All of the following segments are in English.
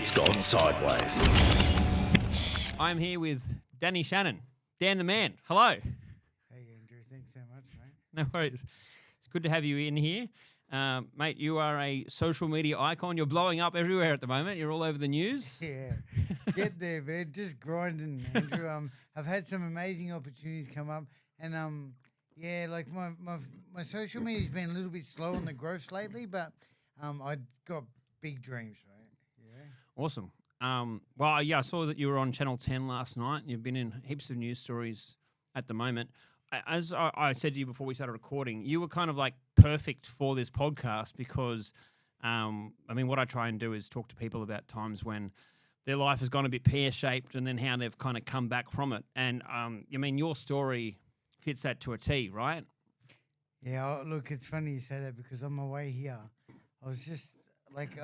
It's Gone Sideways. I'm here with Danny Shannon. Dan the man. Hello. Hey, Andrew. Thanks so much, mate. No worries. It's good to have you in here. Mate, you are a social media icon. You're blowing up everywhere at the moment. You're all over the news. Yeah. Get there, man. Just grinding, Andrew. I've had some amazing opportunities come up, and yeah, like my social media's been a little bit slow on the growth lately, but I got big dreams, right? Yeah. Awesome. Well, yeah, I saw that you were on Channel 10 last night. You've been in heaps of news stories at the moment. As I said to you before we started recording, you were kind of like perfect for this podcast because, I mean, what I try and do is talk to people about times when their life has gone a bit pear-shaped and then how they've kind of come back from it. And, I mean, your story fits that to a T, right? Yeah, look, it's funny you say that because on my way here, I was just like,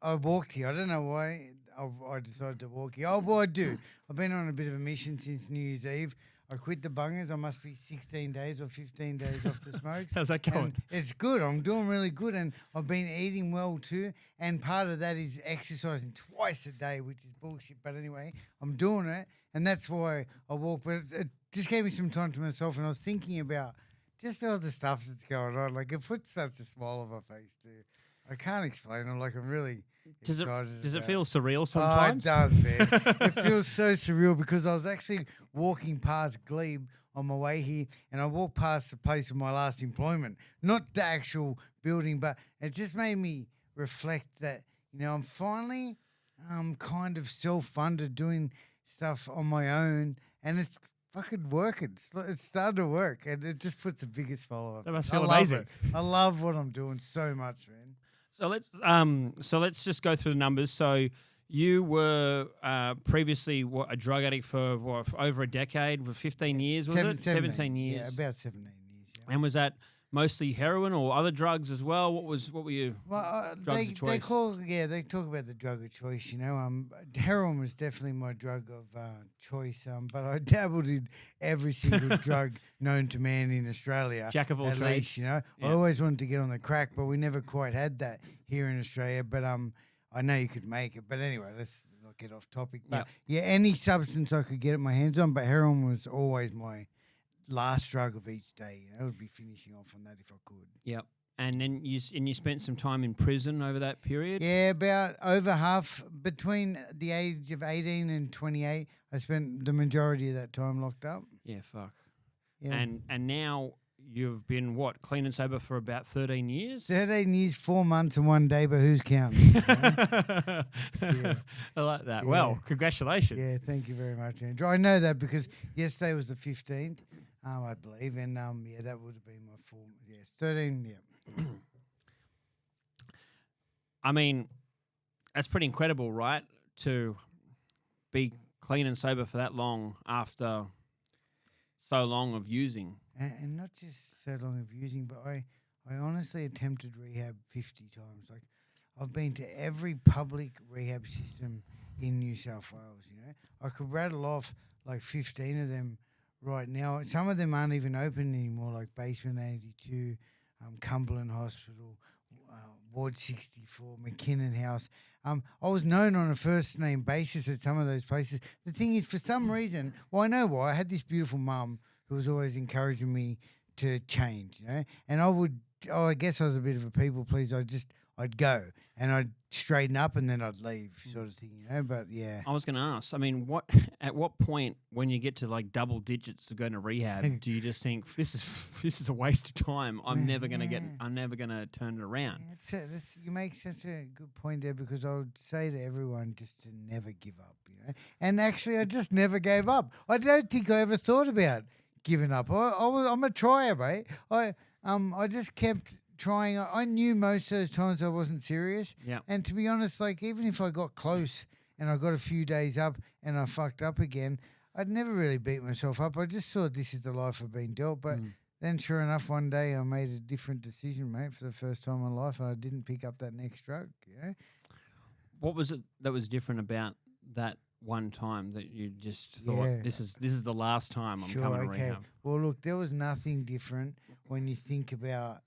I walked here. I don't know why I decided to walk here. Oh, well, I do. I've been on a bit of a mission since New Year's Eve. I quit the bungers. I must be 16 days or 15 days off the smoke. How's that going? And it's good. I'm doing really good, and I've been eating well too. And part of that is exercising twice a day, which is bullshit. But anyway, I'm doing it, and that's why I walk. But it just gave me some time to myself, and I was thinking about just all the stuff that's going on. Like, it puts such a smile on my face too. I can't explain. I'm really excited. Does it feel surreal sometimes? Oh, it does, man. It feels so surreal because I was actually walking past Glebe on my way here, and I walked past the place of my last employment, not the actual building, but it just made me reflect that, you know, I'm finally kind of self-funded doing stuff on my own, and it's fucking working. It's starting to work, and it just puts the biggest smile on my face. That must feel amazing. I love what I'm doing so much, man. So let's just go through the numbers. So you were previously a drug addict for over a decade, for 15 years, was it? 17 years. Yeah, about 17 years. Yeah. And was that mostly heroin or other drugs as well? What were you? Well, drugs of choice? they talk about the drug of choice. You know, heroin was definitely my drug of choice. But I dabbled in every single drug known to man in Australia. Jack of all at trades. least, you know. Yeah. I always wanted to get on the crack, but we never quite had that here in Australia. But I know you could make it. But anyway, let's not get off topic. But yeah, any substance I could get my hands on, but heroin was always my last drug of each day. You know, I would be finishing off on that if I could. Yep. And then you spent some time in prison over that period? Yeah, about over half. Between the age of 18 and 28, I spent the majority of that time locked up. Yeah, fuck. Yeah. And now you've been, clean and sober for about 13 years? 13 years, 4 months and 1 day, but who's counting? You know? Yeah. I like that. Yeah. Well, congratulations. Yeah, thank you very much, Andrew. I know that because yesterday was the 15th, I believe, and yeah, that would have been my 13, yeah. I mean, that's pretty incredible, right? To be clean and sober for that long after so long of using. And not just so long of using, but I honestly attempted rehab 50 times. Like, I've been to every public rehab system in New South Wales, you know. I could rattle off like 15 of them right now. Some of them aren't even open anymore, like Basement 82, Cumberland Hospital, Ward 64, McKinnon House. I was known on a first-name basis at some of those places. The thing is, for some reason, well, I know why. I had this beautiful mum who was always encouraging me to change, you know. And I guess I was a bit of a people pleaser. I'd go and I'd straighten up and then I'd leave, sort of thing, you know. But yeah, I was going to ask. I mean, at what point when you get to like double digits of going to rehab, do you just think this is a waste of time? I'm never going to turn it around. Yeah, you make such a good point there, because I would say to everyone just to never give up, you know. And actually, I just never gave up. I don't think I ever thought about giving up. I'm a trier, mate. I just kept trying. I knew most of those times I wasn't serious. Yeah. And to be honest, like, even if I got close and I got a few days up and I fucked up again, I'd never really beat myself up. I just thought this is the life I've been dealt. But then sure enough, one day I made a different decision, mate, for the first time in my life, and I didn't pick up that next drug, you know? What was it that was different about that one time that you just thought, this is the last time I'm coming to rehab? Well, look, there was nothing different when you think about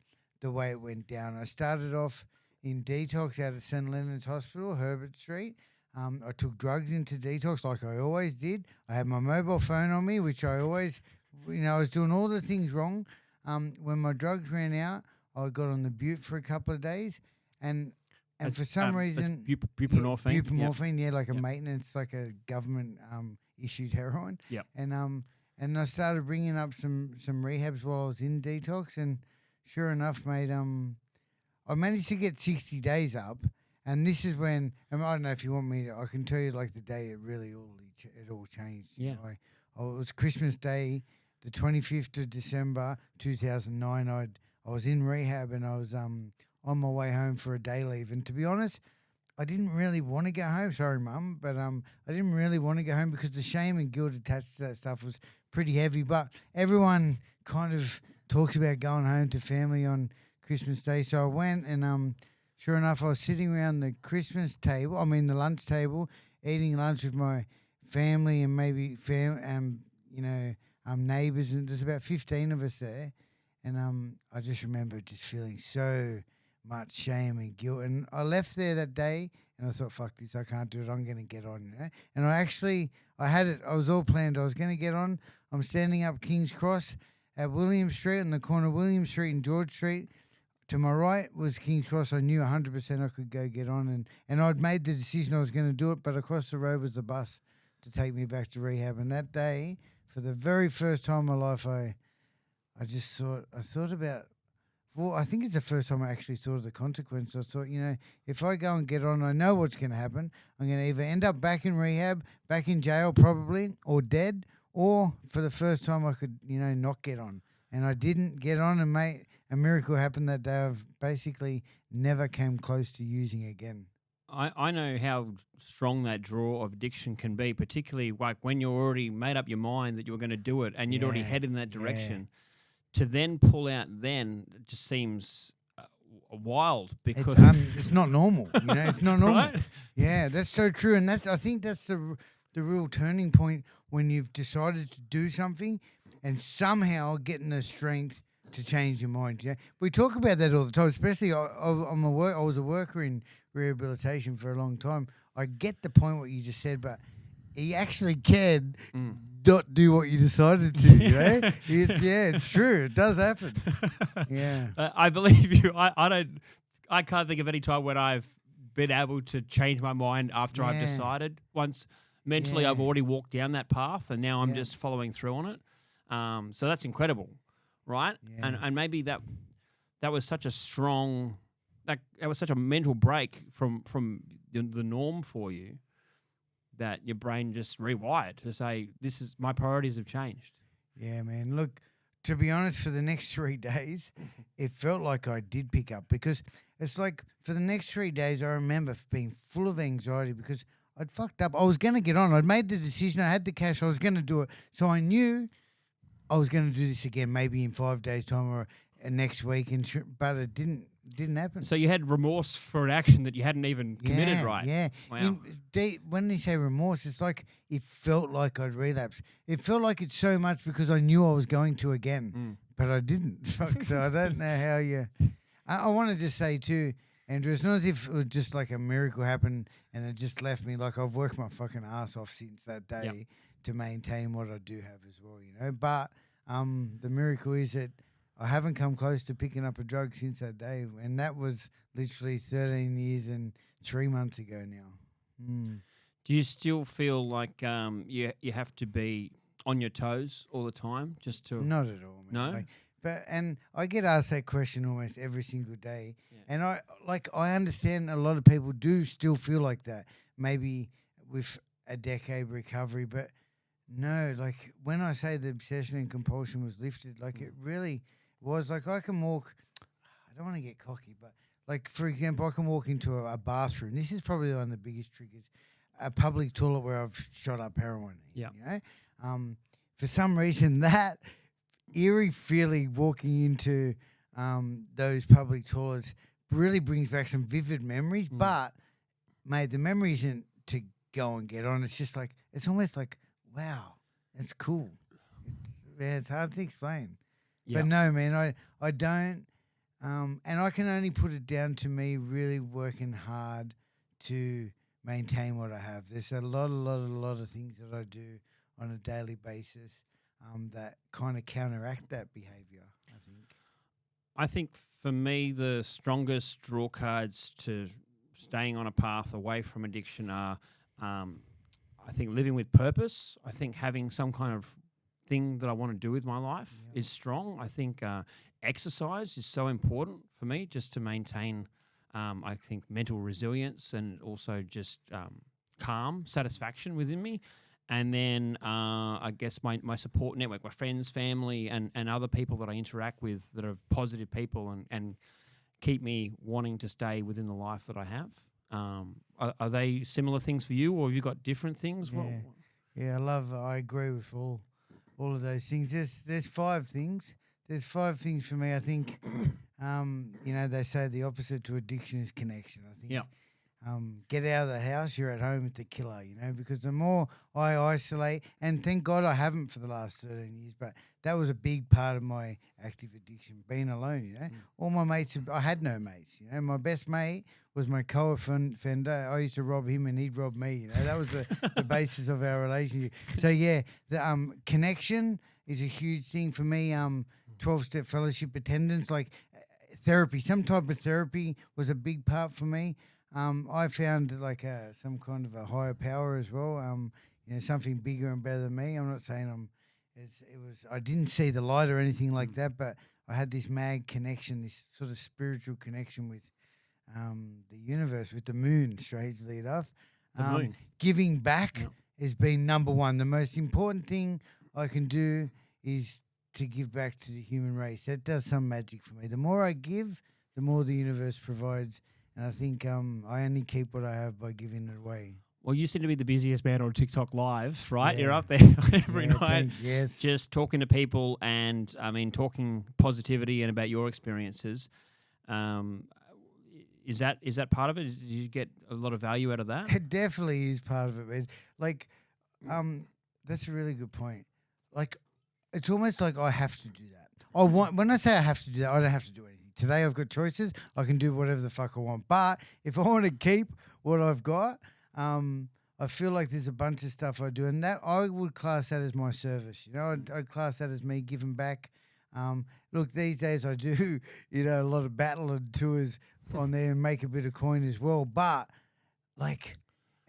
the way it went down. I started off in detox out at St. Leonard's Hospital, Herbert Street. I took drugs into detox like I always did. I had my mobile phone on me, which I always, I was doing all the things wrong. When my drugs ran out, I got on the Butte for a couple of days, and for some reason, buprenorphine. buprenorphine, like a Yep. maintenance, like a government issued heroin. Yep. And I started bringing up some rehabs while I was in detox, and sure enough, mate, I managed to get 60 days up, and this is when I don't know if you want me to. I can tell you like the day it really all changed. Yeah. It was Christmas Day, the 25th of December 2009. I was in rehab and I was on my way home for a day leave, and to be honest, I didn't really want to go home. Sorry, Mum, but I didn't really want to go home because the shame and guilt attached to that stuff was pretty heavy. But everyone kind of talks about going home to family on Christmas Day, so I went, and sure enough, I was sitting around the Christmas table. the lunch table, eating lunch with my family and maybe neighbours, and there's about 15 of us there, and I just remember just feeling so much shame and guilt. And I left there that day and I thought, fuck this, I can't do it. I'm going to get on, And I had it. I was all planned. I was going to get on. I'm standing up King's Cross at William Street, on the corner of William Street and George Street. To my right was King's Cross. I knew 100% I could go get on. And I'd made the decision I was going to do it, but across the road was the bus to take me back to rehab. And that day, for the very first time in my life, I thought about, well, I think it's the first time I actually thought of the consequence. I thought, if I go and get on, I know what's going to happen. I'm going to either end up back in rehab, back in jail probably, or dead, or for the first time I could, not get on. And I didn't get on, and mate, a miracle happened that day. I've basically never came close to using again. I know how strong that draw of addiction can be, particularly like when you're already made up your mind that you were going to do it and you'd already head in that direction. To then pull out it just seems wild because it's not normal. It's not normal. Right? Yeah, that's so true. And I think that's the real turning point when you've decided to do something and somehow getting the strength to change your mind. Yeah, we talk about that all the time. Especially I was a worker in rehabilitation for a long time. I get the point what you just said, but he actually cared. Not do what you decided to, it's true. It does happen. Yeah. I believe you. I can't think of any time when I've been able to change my mind after I've decided. Once mentally I've already walked down that path and now I'm just following through on it. So that's incredible, right? Yeah. And maybe that was such a strong, that was such a mental break from the norm for you, that your brain just rewired to say, my priorities have changed. Yeah, man. Look, to be honest, for the next 3 days, it felt like I did pick up, because it's like for the next 3 days, I remember being full of anxiety because I'd fucked up. I was going to get on. I'd made the decision. I had the cash. I was going to do it. So I knew I was going to do this again, maybe in 5 days' time or next week, but it didn't happen. So you had remorse for an action that you hadn't even committed, right? Yeah. Wow. When they say remorse, it's like it felt like I'd relapsed. It felt like it so much because I knew I was going to again, but I didn't. So I don't know how you... I want to just say too, Andrew, it's not as if it was just like a miracle happened and it just left me. Like, I've worked my fucking ass off since that day to maintain what I do have as well, But the miracle is that I haven't come close to picking up a drug since that day, and that was literally 13 years and 3 months ago now. Do you still feel like you have to be on your toes all the time just to... Not at all, man. No? And I get asked that question almost every single day, and I understand a lot of people do still feel like that, maybe with a decade recovery, but no, like when I say the obsession and compulsion was lifted, like it really was. Like, I can walk, I don't want to get cocky, but like, for example, I can walk into a bathroom. This is probably one of the biggest triggers. A public toilet where I've shot up heroin. Yeah. For some reason, that eerie feeling walking into those public toilets really brings back some vivid memories. But, mate, the memory isn't to go and get on. It's just like, it's almost like, wow, that's cool. It's hard to explain. Yep. But no, man, I don't. And I can only put it down to me really working hard to maintain what I have. There's a lot of things that I do on a daily basis that kind of counteract that behavior, I think. I think for me, the strongest draw cards to staying on a path away from addiction are, I think, living with purpose. I think having some kind of thing that I want to do with my life is strong. I think exercise is so important for me just to maintain, I think, mental resilience and also just calm, satisfaction within me. And then I guess my support network, my friends, family, and other people that I interact with that are positive people and keep me wanting to stay within the life that I have. Are they similar things for you, or have you got different things? Yeah, I agree with all of those things. There's 5 things. There's 5 things for me. I think, they say the opposite to addiction is connection. I think. Yeah. Get out of the house, you're at home with the killer, because the more I isolate, and thank God I haven't for the last 13 years, but that was a big part of my active addiction, being alone, All my mates, I had no mates, My best mate was my co-offender. I used to rob him and he'd rob me, That was the basis of our relationship. So, yeah, the connection is a huge thing for me. 12-step fellowship attendance, like therapy, some type of therapy was a big part for me. I found like some kind of a higher power as well. Something bigger and better than me. I'm not saying I didn't see the light or anything like that, but I had this mad connection, this sort of spiritual connection with the universe, with the moon. Strangely enough, The moon. Giving back has been number one. The most important thing I can do is to give back to the human race. That does some magic for me. The more I give, the more the universe provides. And I think I only keep what I have by giving it away. Well, you seem to be the busiest man on TikTok Live, right? Yeah. You're up there every night, yes, just talking to people and, talking positivity and about your experiences. Is that part of it? Did you get a lot of value out of that? It definitely is part of it, man. Like, that's a really good point. Like, it's almost like I have to do that. When I say I have to do that, I don't have to do anything. Today I've got choices. I can do whatever the fuck I want. But if I want to keep what I've got, I feel like there's a bunch of stuff I do, and that I would class that as my service. I'd class that as me giving back. Look, these days I do, a lot of battle and tours on there and make a bit of coin as well. But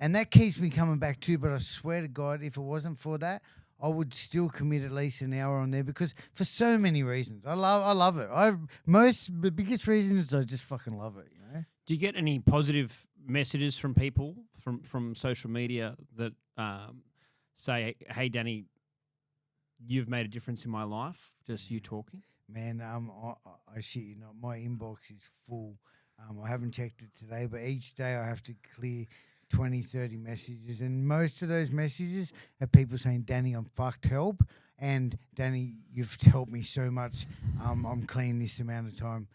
and that keeps me coming back too. But I swear to God, if it wasn't for that, I would still commit at least an hour on there because for so many reasons. I love it. The biggest reason is I just fucking love it, Do you get any positive messages from people from social media that say, "Hey, Danny, you've made a difference in my life"? Just you talking? Man, I shit you not. My inbox is full. I haven't checked it today, but each day I have to clear 20, 30 messages, and most of those messages are people saying, "Danny, I'm fucked, help," and "Danny, you've helped me so much. I'm clean this amount of time."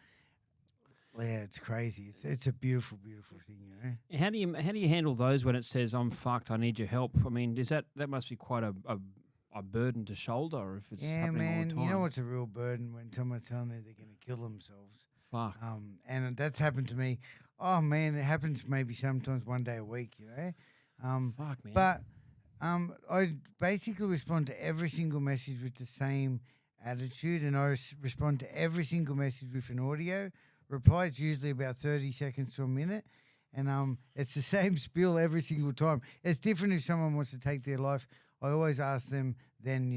Yeah, it's crazy. It's a beautiful, beautiful thing, How do you handle those when it says, "I'm fucked, I need your help"? I mean, that must be quite a burden to shoulder if it's happening all the time. You know what's a real burden when someone's telling you they're going to kill themselves. Fuck. And that's happened to me. Oh man, it happens maybe sometimes one day a week, Fuck, man. But I basically respond to every single message with the same attitude, and I respond to every single message with an audio reply. It's usually about 30 seconds to a minute, and it's the same spiel every single time. It's different if someone wants to take their life. I always ask them then,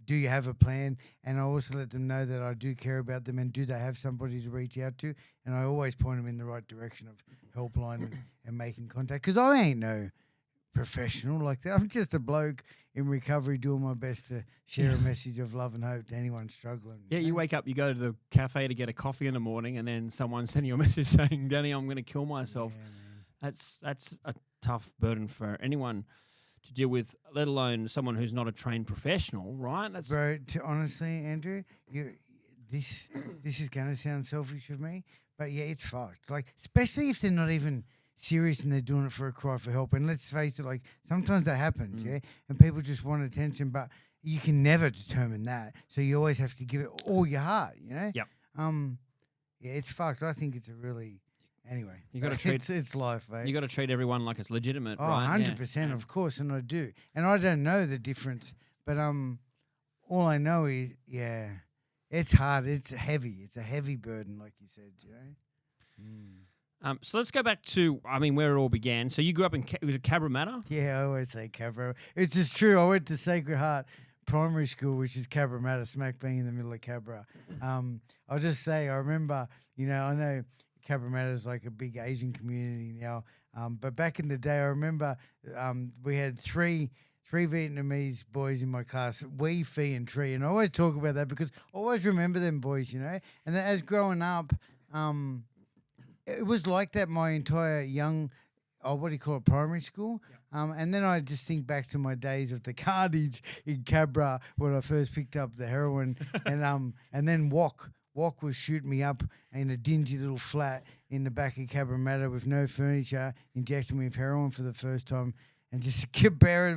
do you have a plan? And I also let them know that I do care about them and do they have somebody to reach out to? And I always point them in the right direction of helpline and making contact. Because I ain't no professional like that. I'm just a bloke in recovery doing my best to share a message of love and hope to anyone struggling. Yeah, you wake up, you go to the cafe to get a coffee in the morning, and then someone's sending you a message saying, "Danny, I'm going to kill myself." Yeah, That's a tough burden for anyone to deal with, let alone someone who's not a trained professional, right? Bro, honestly, Andrew, this is going to sound selfish of me, but yeah, it's fucked. Like, especially if they're not even serious and they're doing it for a cry for help. And let's face it, like, sometimes that happens, and people just want attention, but you can never determine that. So you always have to give it all your heart, Yep. Yeah, it's fucked. I think it's a really Anyway, You gotta treat- it's life, mate. You got to treat everyone like it's legitimate, Oh, right? 100%, of course, and I do. And I don't know the difference, but all I know is, it's hard. It's heavy. It's a heavy burden, like you said, you know? So let's go back to, where it all began. So you grew up in was it Cabramatta? Yeah, I always say Cabra. It's just true. I went to Sacred Heart Primary School, which is Cabramatta, smack bang in the middle of Cabra. I'll just say, I remember, I know Cabramatta is like a big Asian community now, but back in the day, I remember we had three Vietnamese boys in my class, Wee, Fee, and Tree, and I always talk about that because I always remember them boys, And then as growing up, it was like that my entire primary school. And then I just think back to my days of the carnage in Cabra when I first picked up the heroin, and then Wok was shooting me up in a dingy little flat in the back of Cabramatta with no furniture, injecting me with heroin for the first time, and just comparing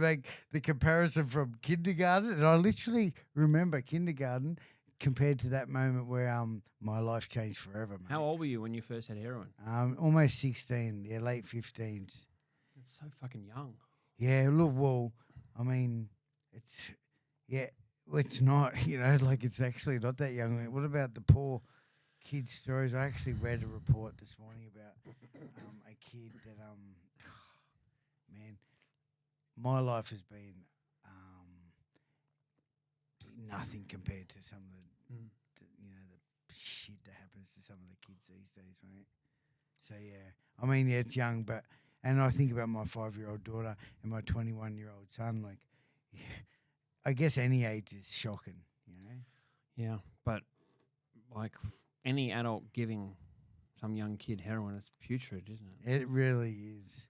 the comparison from kindergarten. And I literally remember kindergarten compared to that moment where my life changed forever, mate. How old were you when you first had heroin? Almost 16, late 15s. That's so fucking young. Yeah, look, well, it's not, it's actually not that young. What about the poor kids' stories? I actually read a report this morning about a kid that, man, my life has been nothing compared to some of the shit that happens to some of the kids these days, mate. So, it's young, but... And I think about my 5-year-old daughter and my 21-year-old son. I guess any age is shocking, Yeah, but any adult giving some young kid heroin, it's putrid, isn't it? It really is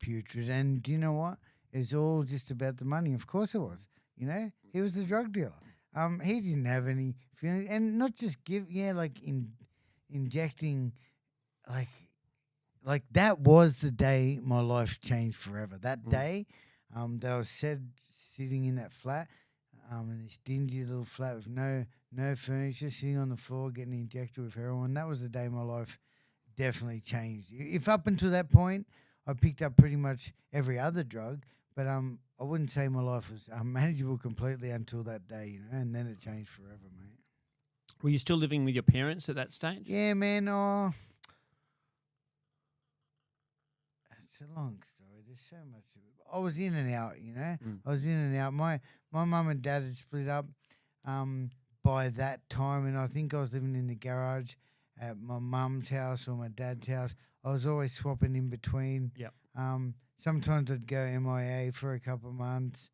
putrid. And do you know what? It's all just about the money. Of course it was. He was the drug dealer. He didn't have any feelings, and not just injecting, like that was the day my life changed forever. That day, that I was sitting in that flat, in this dingy little flat with no furniture, sitting on the floor getting injected with heroin. That was the day my life definitely changed. If up until that point I picked up pretty much every other drug, but I wouldn't say my life was manageable completely until that day, and then it changed forever, mate. Were you still living with your parents at that stage? Yeah, man. It's a long story. There's so much of it. I was in and out, I was in and out. My mum and dad had split up by that time, and I think I was living in the garage at my mum's house or my dad's house. I was always swapping in between. Yep. Sometimes I'd go MIA for a couple of months.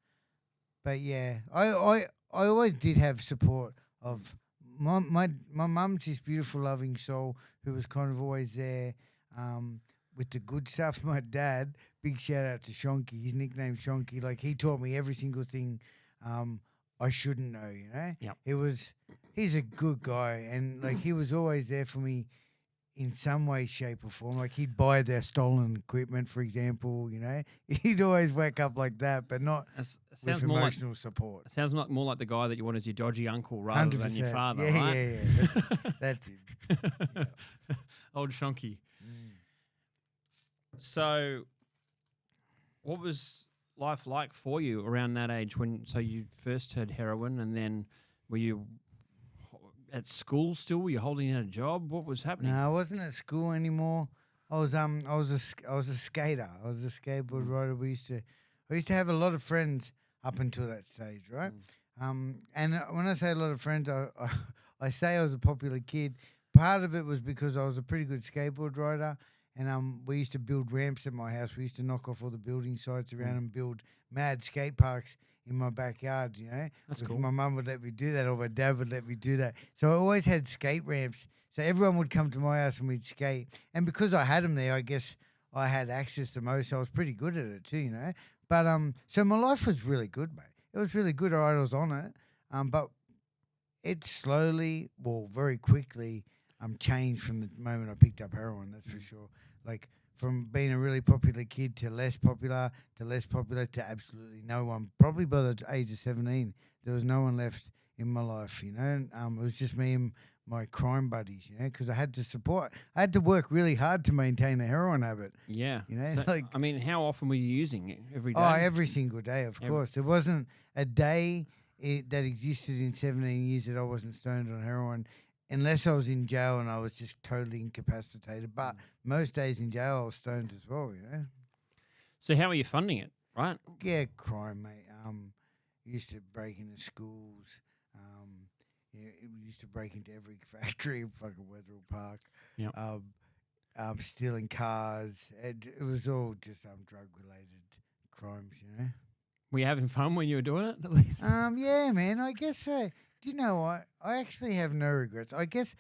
But yeah, I always did have support of my mum's this beautiful, loving soul who was kind of always there with the good stuff. My dad, big shout out to Shonky, his nickname Shonky, he taught me every single thing I shouldn't know, Yep. He's a good guy, and he was always there for me in some way, shape or form. He'd buy their stolen equipment, for example, He'd always wake up like that, but not with emotional support. It sounds more like the guy that you want as your dodgy uncle rather 100%. than your father, yeah, right? Yeah. That's it. Yeah. Old Shonky. So what was life like for you around that age so you first had heroin, and then were you at school still? Were you holding in a job? What was happening? No, I wasn't at school anymore. I was a skater. I was a skateboard rider. I used to have a lot of friends up until that stage, right? And when I say a lot of friends, I say I was a popular kid. Part of it was because I was a pretty good skateboard rider, and we used to build ramps at my house. We used to knock off all the building sites around and build mad skate parks in my backyard, That's cool. My mum would let me do that, or my dad would let me do that. So I always had skate ramps. So everyone would come to my house and we'd skate. And because I had them there, I guess I had access to most. So I was pretty good at it too, But so my life was really good, mate. It was really good. All right, I was on it. But it slowly, very quickly, changed from the moment I picked up heroin. That's for sure. From being a really popular kid to less popular to absolutely no one. Probably by the age of 17, there was no one left in my life, It was just me and my crime buddies, you know, because I had to work really hard to maintain a heroin habit. Yeah. You know, So, like I mean, how often were you using it? Every day? oh, every single day, of Every- course. There wasn't a day that existed in 17 years that I wasn't stoned on heroin, unless I was in jail and I was just totally incapacitated. But most days in jail, I was stoned as well. You know. So how are you funding it? Right. Yeah, crime, mate. Used to break into schools. Yeah, we used to break into every factory in fucking Wetherill Park. Yep. Stealing cars. It was all just drug related crimes, you know. Were you having fun when you were doing it? At least. Yeah, man. I guess so. Do you know what? I actually have no regrets. I guess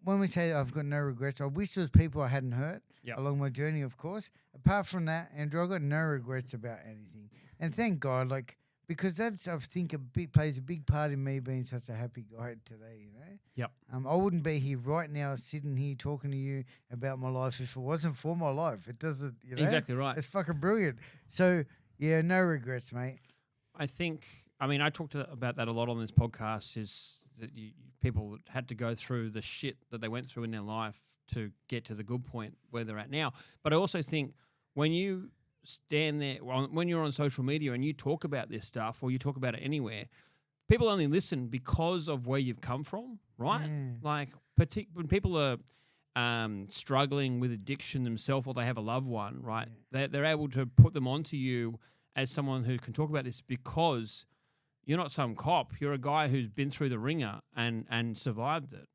when we say I've got no regrets, I wish there was people I hadn't hurt along my journey, of course. Apart from that, Andrew, I got no regrets about anything. And thank God, like, because that's, I think, plays a big part in me being such a happy guy today, you know? Yep. I wouldn't be here right now sitting here talking to you about my life if it wasn't for my life. It doesn't, you know? Exactly right. It's fucking brilliant. So, yeah, no regrets, mate. I think, I mean, I talked about that a lot on this podcast, is that people had to go through the shit that they went through in their life to get to the good point where they're at now. But I also think when you stand there, when you're on social media and you talk about this stuff or you talk about it anywhere, people only listen because of where you've come from, right? Yeah. Like when people are struggling with addiction themselves or they have a loved one, right? Yeah. They're able to put them onto you as someone who can talk about this because you're not some cop. You're a guy who's been through the ringer and survived it,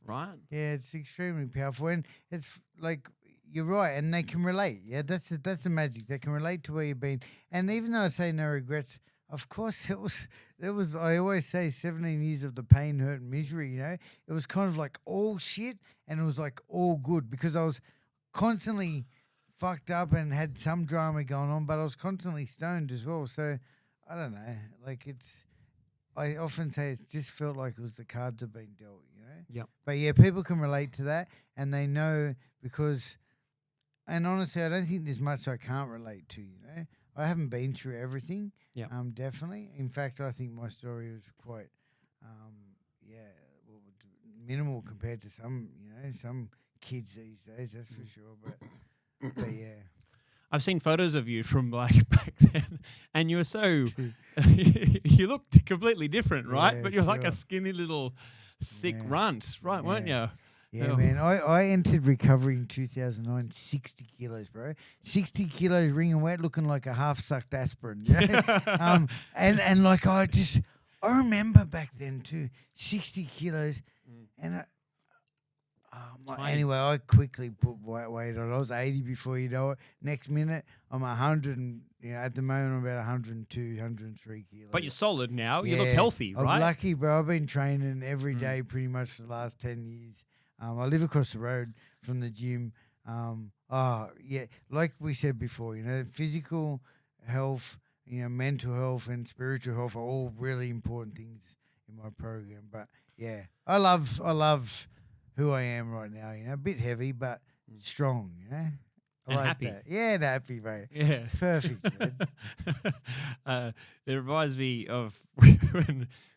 right? Yeah, it's extremely powerful, and it's like you're right, and they can relate. Yeah, that's the magic. They can relate to where you've been, and even though I say no regrets, of course it was. I always say 17 years of the pain, hurt, and misery. You know, it was kind of like all shit, and it was like all good because I was constantly fucked up and had some drama going on, but I was constantly stoned as well. So I don't know, like I often say it's just felt like it was the cards have been dealt, you know? Yep. But yeah, people can relate to that and they know because, and honestly, I don't think there's much I can't relate to, you know? I haven't been through everything, definitely. In fact, I think my story was quite, minimal compared to some, you know, some kids these days, that's for sure. But yeah. I've seen photos of you from like back then, and you were so you looked completely different, right? Yeah, but you're like a sure. skinny little sick runt, right? Weren't you? Yeah, Oh. man. I entered recovery in 2009, 60 kilos, bro. 60 kilos, ring and wet, looking like a half-sucked aspirin. You know? And like I remember back then too, 60 kilos, and anyway, I quickly put weight on. I was 80 before you know it. Next minute, I'm 100, and at the moment I'm about 102, 103 kilos. But you're solid now. You look healthy, right? I'm lucky, bro. I've been training every day pretty much for the last 10 years. I live across the road from the gym. Like we said before, physical health, mental health and spiritual health are all really important things in my program. But yeah, I love who I am right now, a bit heavy, but strong, I And like happy. that. Yeah, and happy, mate. Yeah. It's perfect, man. It reminds me of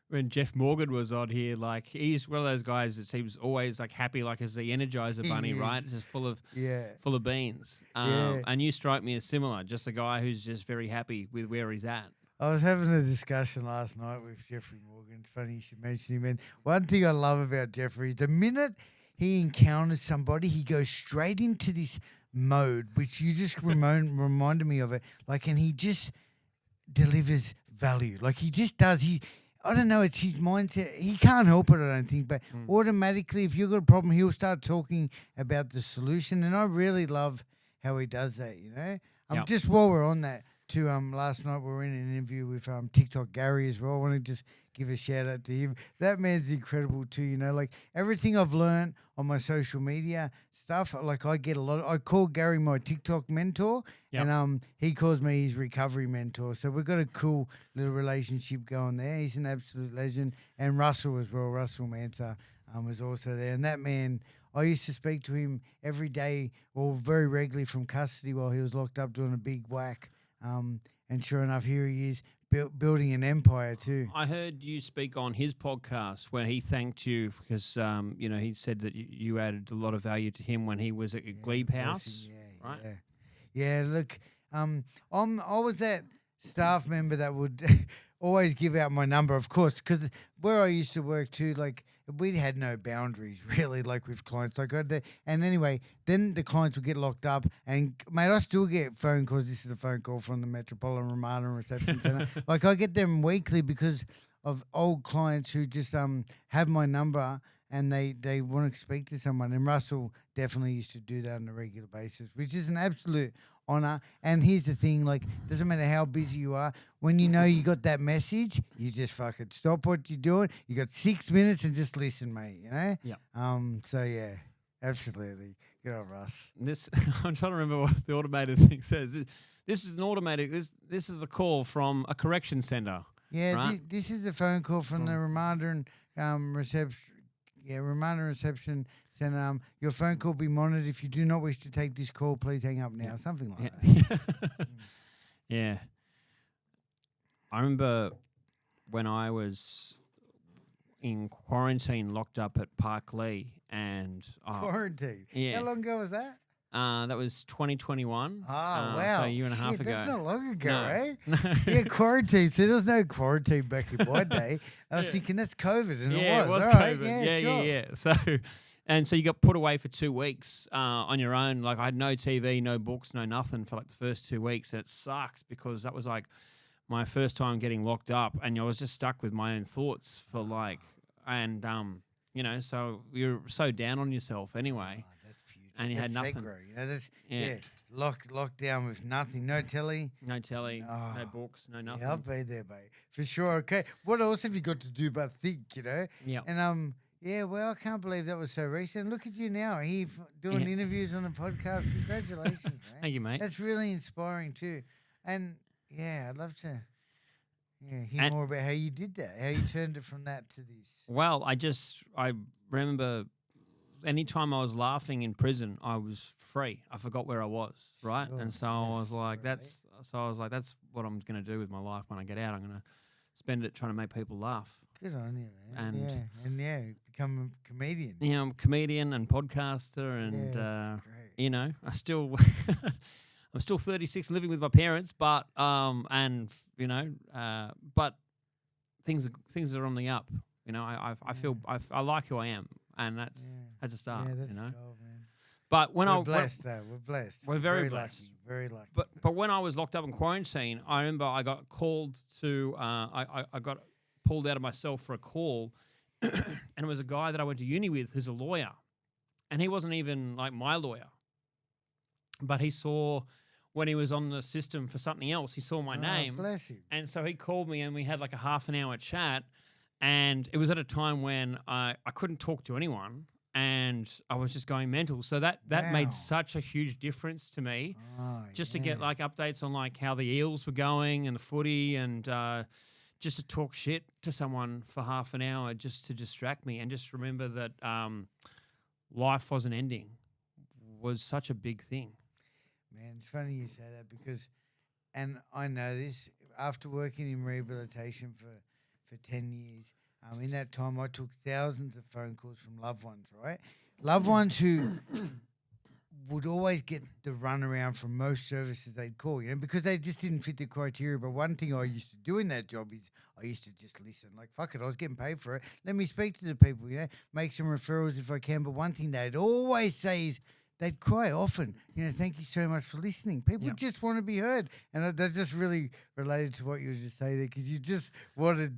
when Jeff Morgan was on here. Like, he's one of those guys that seems always like happy, like as the Energizer Bunny, He right? is. Just full of Yeah. beans. Yeah. And you strike me as similar, just a guy who's just very happy with where he's at. I was having a discussion last night with Jeffrey Morgan. It's funny you should mention him. And one thing I love about Jeffrey is the minute he encounters somebody, he goes straight into this mode, which you just reminded me of it. Like, and he just delivers value. Like, he just does. I don't know, it's his mindset. He can't help it, I don't think. But automatically, if you've got a problem, he'll start talking about the solution. And I really love how he does that, Yep. Just while we're on that, too, last night we were in an interview with TikTok Gary as well. I want to just give a shout out to him. That man's incredible too, like everything I've learned on my social media stuff, like I get a lot. I call Gary my TikTok mentor, and he calls me his recovery mentor. So we've got a cool little relationship going there. He's an absolute legend, and Russell as well. Russell Manser was also there, and that man, I used to speak to him every day, or very regularly from custody while he was locked up doing a big whack. And sure enough, here he is building an empire too. I heard you speak on his podcast where he thanked you because, he said that you added a lot of value to him when he was at Glebe House, right? Yeah. Look, I was that staff member that would always give out my number, of course, because where I used to work too, like we had no boundaries really, like with clients. Like and anyway, then the clients would get locked up, and mate, I still get phone calls. This is a phone call from the Metropolitan Ramada Reception Centre. Like I get them weekly because of old clients who just have my number and they want to speak to someone. And Russell definitely used to do that on a regular basis, which is an absolute honor. And here's the thing, like, doesn't matter how busy you are, when you know you got that message, you just fucking stop what you're doing. You got 6 minutes and just listen, mate, you know? Yeah. So yeah, absolutely. Good on Russ. This I'm trying to remember what the automated thing says. This is an automatic. This is a call from a correction center. Yeah, right? This is a phone call from the Ramada reception. Yeah, Ramada Reception Centre. Your phone call will be monitored. If you do not wish to take this call, please hang up now. Something like that. Yeah. I remember when I was in quarantine, locked up at Park Lee, and Quarantine. Yeah. How long ago was that? That was 2021. Oh, wow. So a year and a half ago. That's not long ago, No. eh? No. Yeah, quarantine. So there was no quarantine back in my day. I was thinking that's COVID, and it was All COVID. right. Sure. Yeah. So you got put away for 2 weeks on your own. Like I had no TV, no books, no nothing for like the first 2 weeks. And it sucks because that was like my first time getting locked up, and I was just stuck with my own thoughts for like, and so you're so down on yourself anyway. And you had nothing. You know, locked down with nothing. No telly. No telly, no books, no nothing. Yeah, I'll be there, mate. For sure. Okay. What else have you got to do but think, you know? Yeah. And well, I can't believe that was so recent. Look at you now. Here doing interviews on the podcast. Congratulations, man. Thank you, mate. That's really inspiring too. And yeah, I'd love to hear more about how you did that, how you turned it from that to this. Well, I remember anytime I was laughing in prison, I was free. I forgot where I was, right? Sure. And so I was like, that's what I'm going to do with my life when I get out. I'm going to spend it trying to make people laugh. Good on you, man. And become a comedian. Yeah, I'm a comedian and podcaster, and that's great. I'm still 36, living with my parents, but but things are on the up. You know, I feel I like who I am, and that's a start. Yeah, that's you know? gold, man. But We're blessed. We're very blessed. Lucky, very lucky. But when I was locked up in quarantine, I remember I got called to I got pulled out of my cell for a call, and it was a guy that I went to uni with who's a lawyer, and he wasn't even like my lawyer, but he saw when he was on the system for something else, he saw my name, bless him. and so he called me, and we had like a half an hour chat, and it was at a time when I couldn't talk to anyone. And I was just going mental. So that made such a huge difference to me, just to get like updates on like how the Eels were going and the footy, and just to talk shit to someone for half an hour just to distract me, and just remember that life wasn't ending was such a big thing. Man, it's funny you say that because, and I know this, after working in rehabilitation for 10 years, in that time, I took thousands of phone calls from loved ones, right? Loved ones who would always get the runaround from most services they'd call, because they just didn't fit the criteria. But one thing I used to do in that job is I used to just listen. Like, fuck it, I was getting paid for it. Let me speak to the people, make some referrals if I can. But one thing they'd always say is, they'd cry often, thank you so much for listening. People just want to be heard. And that just really related to what you were just saying there, because you just wanted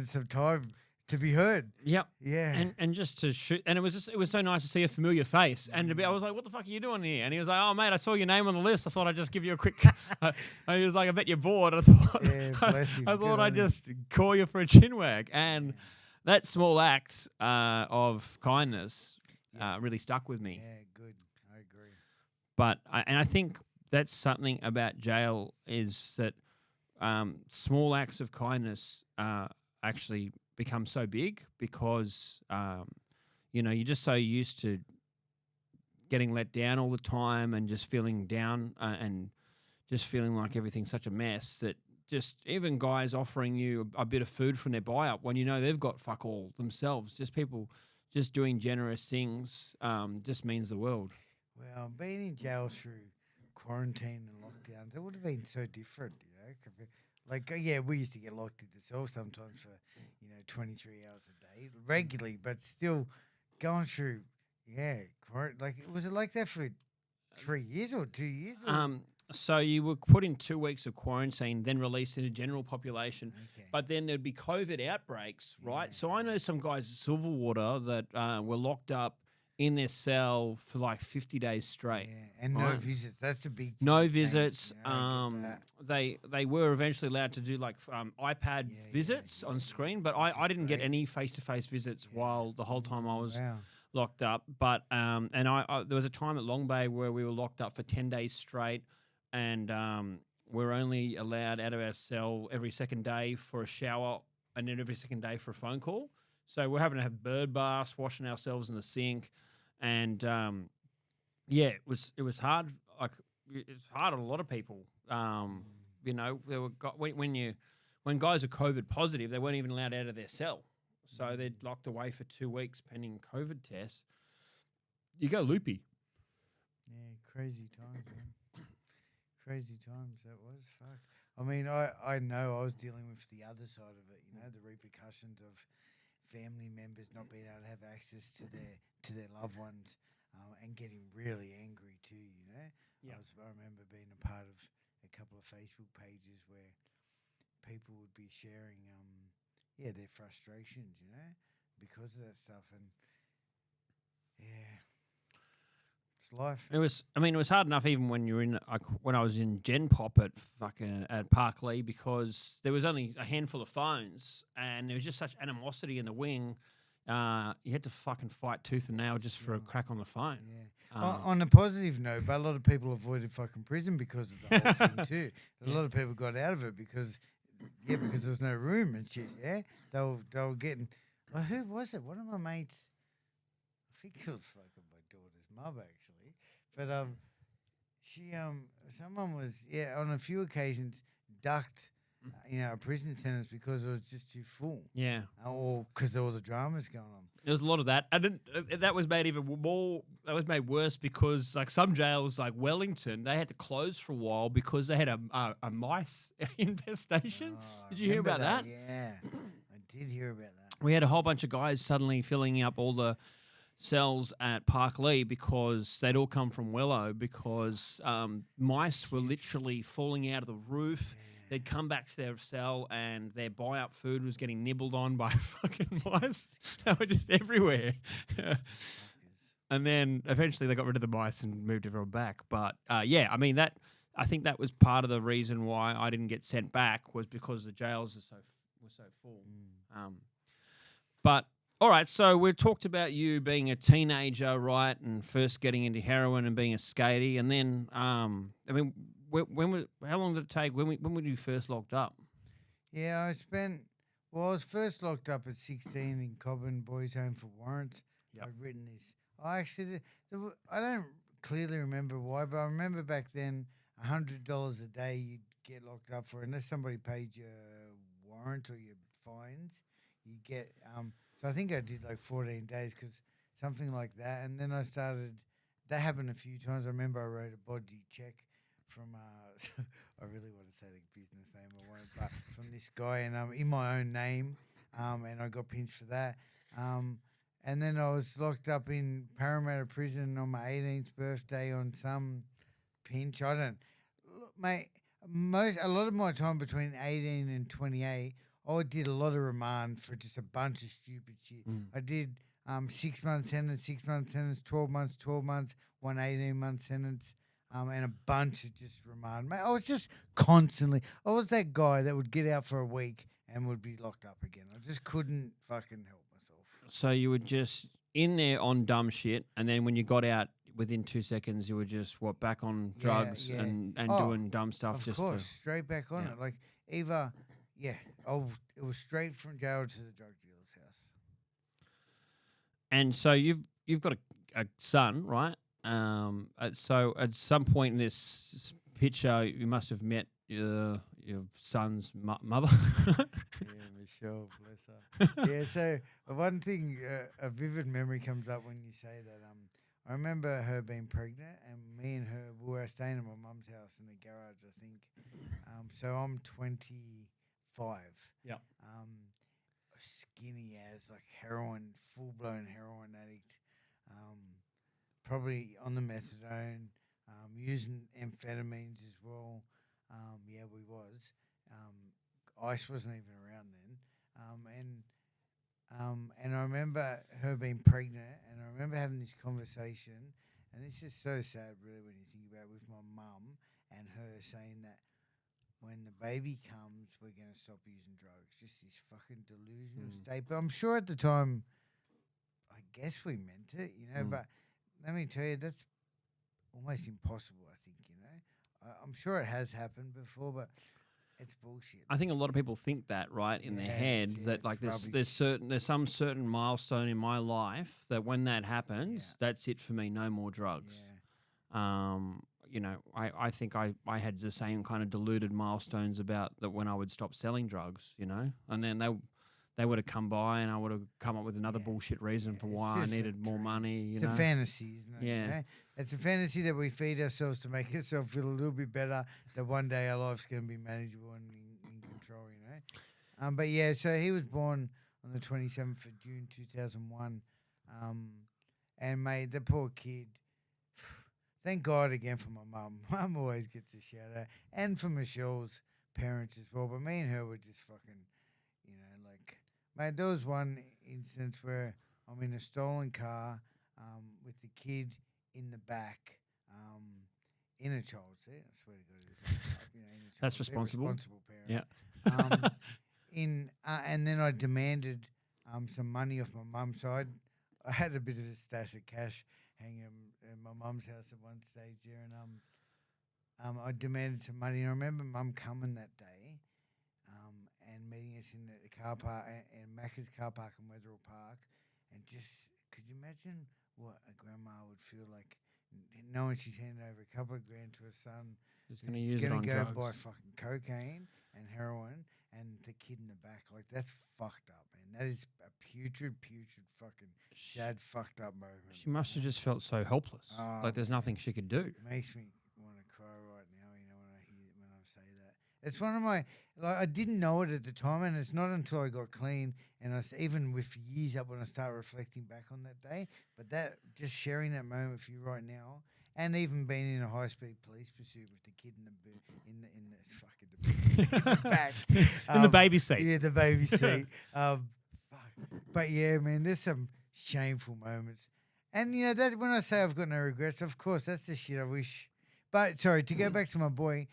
some time to be heard. Yep. Yeah. And just to shoot. And it was so nice to see a familiar face. And I was like, what the fuck are you doing here? And he was like, oh, mate, I saw your name on the list. I thought I'd just give you a quick. He was like, I bet you're bored. I thought, bless him. I thought I'd just call you for a chin wag. And that small act of kindness really stuck with me. Yeah, good. I agree. But I think that's something about jail is that small acts of kindness actually become so big because you're just so used to getting let down all the time and just feeling down and just feeling like everything's such a mess that just even guys offering you a bit of food from their buy-up when you know they've got fuck all themselves. Just people just doing generous things just means the world. Well, being in jail through quarantine and lockdowns, it would have been so different, you know. Like, yeah, we used to get locked into cell sometimes for, 23 hours a day regularly, but still going through, like, was it like that for 3 years or 2 years? So you were put in 2 weeks of quarantine, then released in the general population. Okay. But then there'd be COVID outbreaks, right? Yeah. So I know some guys at Silverwater that were locked up in their cell for like 50 days straight. Yeah, and no right? visits. That's the big thing. No visits. I get that. They were eventually allowed to do like iPad visits on screen, but I didn't get any face-to-face visits while the whole time I was locked up. But and I there was a time at Long Bay where we were locked up for 10 days straight, and we're only allowed out of our cell every second day for a shower, and then every second day for a phone call. So we're having to have bird baths, washing ourselves in the sink, and it was hard. Like it's hard on a lot of people. There were when guys are COVID positive, they weren't even allowed out of their cell, so they're locked away for 2 weeks pending COVID tests. You go loopy. Yeah, crazy times, man. Crazy times that was. Fuck. I mean, I know I was dealing with the other side of it. The repercussions of family members not being able to have access to their loved ones, and getting really angry too. Yeah. I remember being a part of a couple of Facebook pages where people would be sharing their frustrations, because of that stuff, and it's life. It was hard enough even when you were in when I was in Gen Pop at Park Lee, because there was only a handful of phones and there was just such animosity in the wing. You had to fucking fight tooth and nail just for a crack on the phone. Yeah. On a positive note, but a lot of people avoided fucking prison because of the whole thing too. A lot of people got out of it because there's no room and shit. Yeah, they were getting. Well, who was it? One of my mates. I think it was fucking my daughter's mum actually, but she someone was on a few occasions ducked. A prison sentence because it was just too full. Yeah. Or because there was a dramas going on. There was a lot of that. And that was made even more, that was made worse because like some jails like Wellington, they had to close for a while because they had a mice infestation. Did you hear about that? Yeah, I did hear about that. We had a whole bunch of guys suddenly filling up all the cells at Park Lee because they'd all come from Wello because mice were literally falling out of the roof. Yeah. They'd come back to their cell and their buy-up food was getting nibbled on by fucking mice. They were just everywhere. And then eventually they got rid of the mice and moved everyone back. But I think that was part of the reason why I didn't get sent back was because the jails were so full. But all right, so we talked about you being a teenager, right, and first getting into heroin and being a skatey, and then how long did it take? When were you first locked up? Yeah, I was first locked up at 16 in Cobham Boys Home for warrants. Yep. I'd written this. I don't clearly remember why, but I remember back then $100 a day you'd get locked up for unless somebody paid your warrant or your fines. You get so I think I did like 14 days because something like that, and then I started. That happened a few times. I remember I wrote a body check from I really want to say the business name I won't, but from this guy and in my own name, and I got pinched for that. And then I was locked up in Parramatta prison on my 18th birthday on some pinch. Mate. A lot of my time between 18 and 28, I did a lot of remand for just a bunch of stupid shit. I did 6 month sentence, 6 month sentence, 12 months, 12 months, one 18-month sentence. And a bunch of just remand. Mate, I was just constantly. I was that guy that would get out for a week and would be locked up again. I just couldn't fucking help myself. So you were just in there on dumb shit, and then when you got out, within 2 seconds, you were just back on drugs and doing dumb stuff. Of course, straight back on it. Like either, it was straight from jail to the drug dealer's house. And so you've got a son, right? So at some point in this picture, you must have met your your son's mother. Yeah, Michelle, bless her. Yeah, so one thing, a vivid memory comes up when you say that. I remember her being pregnant, and me and her we were staying at my mum's house in the garage, I think. So I'm 25. Yep. Skinny as like heroin, full blown heroin addict. Probably on the methadone, using amphetamines as well. Yeah, we was. Ice wasn't even around then. And I remember her being pregnant, and I remember having this conversation, and this is so sad, really, when you think about it, with my mum and her saying that when the baby comes, we're going to stop using drugs. Just this fucking delusional state. But I'm sure at the time, I guess we meant it, but let me tell you, that's almost impossible, I think. I'm sure it has happened before, but it's bullshit. I think a lot of people think that, right, in their head, that like there's some certain milestone in my life that when that happens, that's it for me, no more drugs. Yeah. I think I had the same kind of deluded milestones about that when I would stop selling drugs, and then they would have come by and I would have come up with another bullshit reason for why I needed more money. It's a fantasy, isn't it? Yeah. It's a fantasy that we feed ourselves to make ourselves feel a little bit better, that one day our life's going to be manageable and in control, But yeah, so he was born on the 27th of June 2001. And mate, the poor kid, thank God again for my mum. Mum always gets a shout out. And for Michelle's parents as well. But me and her were just fucking, mate, there was one instance where I'm in a stolen car with the kid in the back, in a child's seat. I swear to God, in a That's child's seat, responsible. Responsible parent. Yeah. And then I demanded some money off my mum. So I had a bit of a stash of cash hanging in my mum's house at one stage there, and I demanded some money. And I remember mum coming that day, and meeting us in the car park, in Macca's car park in Wetherill Park, and just could you imagine what a grandma would feel like, knowing she's handing over a couple of grand to her son, who's going to use it on go drugs, buy fucking cocaine and heroin, and the kid in the back, like that's fucked up, man. That is a putrid, fucking sad, fucked up moment. She must have just felt so helpless. Like there's nothing she could do. Makes me want to cry right now, when I say that. It's one of my, I didn't know it at the time, and it's not until I got clean, and even with years up when I start reflecting back on that day, but that, just sharing that moment with you right now, and even being in a high-speed police pursuit with the kid in the back. In the baby seat. Yeah, the baby seat. Fuck. But yeah, man, there's some shameful moments. And, that when I say I've got no regrets, of course, that's the shit I wish. But, sorry, to go back to my boy,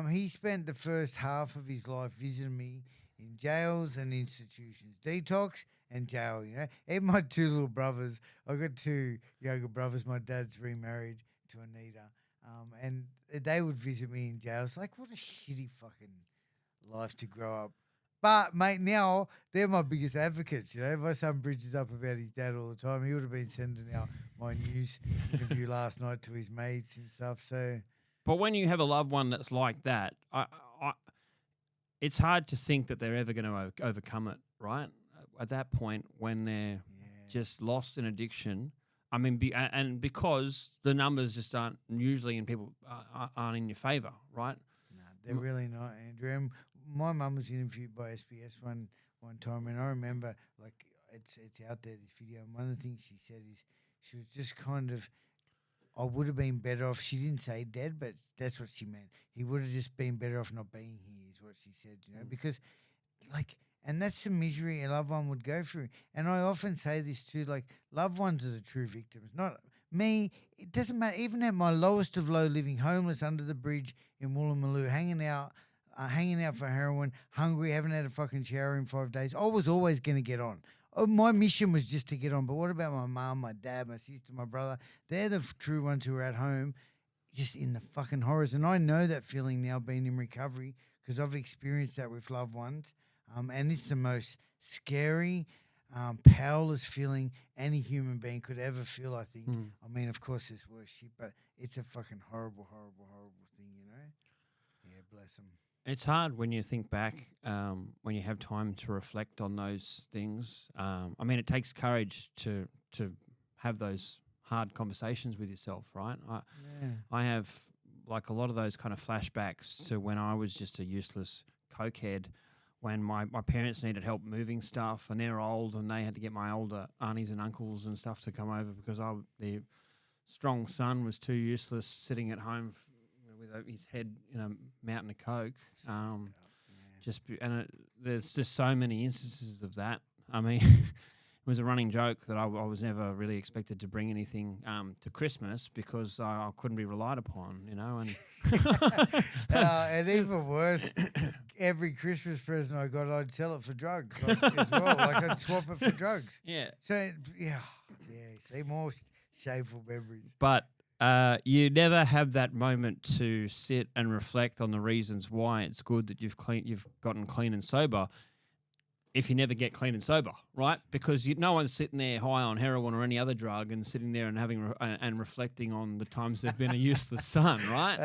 he spent the first half of his life visiting me in jails and institutions, detox and jail, Even my two little brothers, I've got two younger brothers, my dad's remarried to Anita, and they would visit me in jail. It's like, what a shitty fucking life to grow up. But, mate, now they're my biggest advocates, My son bridges up about his dad all the time. He would have been sending out my news interview last night to his mates and stuff, so... But when you have a loved one that's like that, it's hard to think that they're ever going to overcome it, right? At that point, when they're just lost in addiction, I mean, and because the numbers just aren't usually in people aren't in your favor, right? No, they're really not, Andrew. And my mum was interviewed by SBS one time, and I remember, like, it's out there, this video, and one of the things she said is she was just kind of, I would have been better off. She didn't say dead, but that's what she meant. He would have just been better off not being here, is what she said, because, like, and that's the misery a loved one would go through. And I often say this too, like, loved ones are the true victims, not me. It doesn't matter. Even at my lowest of low, living homeless under the bridge in Woolloomooloo, hanging out for heroin, hungry, haven't had a fucking shower in 5 days, I was always going to get on. My mission was just to get on. But what about my mum, my dad, my sister, my brother? They're the true ones who are at home just in the fucking horrors. And I know that feeling now, being in recovery, because I've experienced that with loved ones. And it's the most scary, powerless feeling any human being could ever feel, I think. I mean, of course, there's worse shit, but it's a fucking horrible, horrible, horrible thing, Yeah, bless them. It's hard when you think back, when you have time to reflect on those things. I mean, it takes courage to have those hard conversations with yourself, right? Yeah. I have like a lot of those kind of flashbacks to when I was just a useless cokehead, when my parents needed help moving stuff and they're old and they had to get my older aunties and uncles and stuff to come over because the strong son was too useless sitting at home with his head in a mountain of coke. There's just so many instances of that. I mean, it was a running joke that I was never really expected to bring anything to Christmas because I couldn't be relied upon, and and even worse, every Christmas present I got, I'd sell it for drugs as well. Like I'd swap it for drugs. Yeah. So yeah. See, more shameful memories. But you never have that moment to sit and reflect on the reasons why it's good that you've gotten clean and sober. If you never get clean and sober, right? Because no one's sitting there high on heroin or any other drug and sitting there and having and reflecting on the times they've been a useless son, right?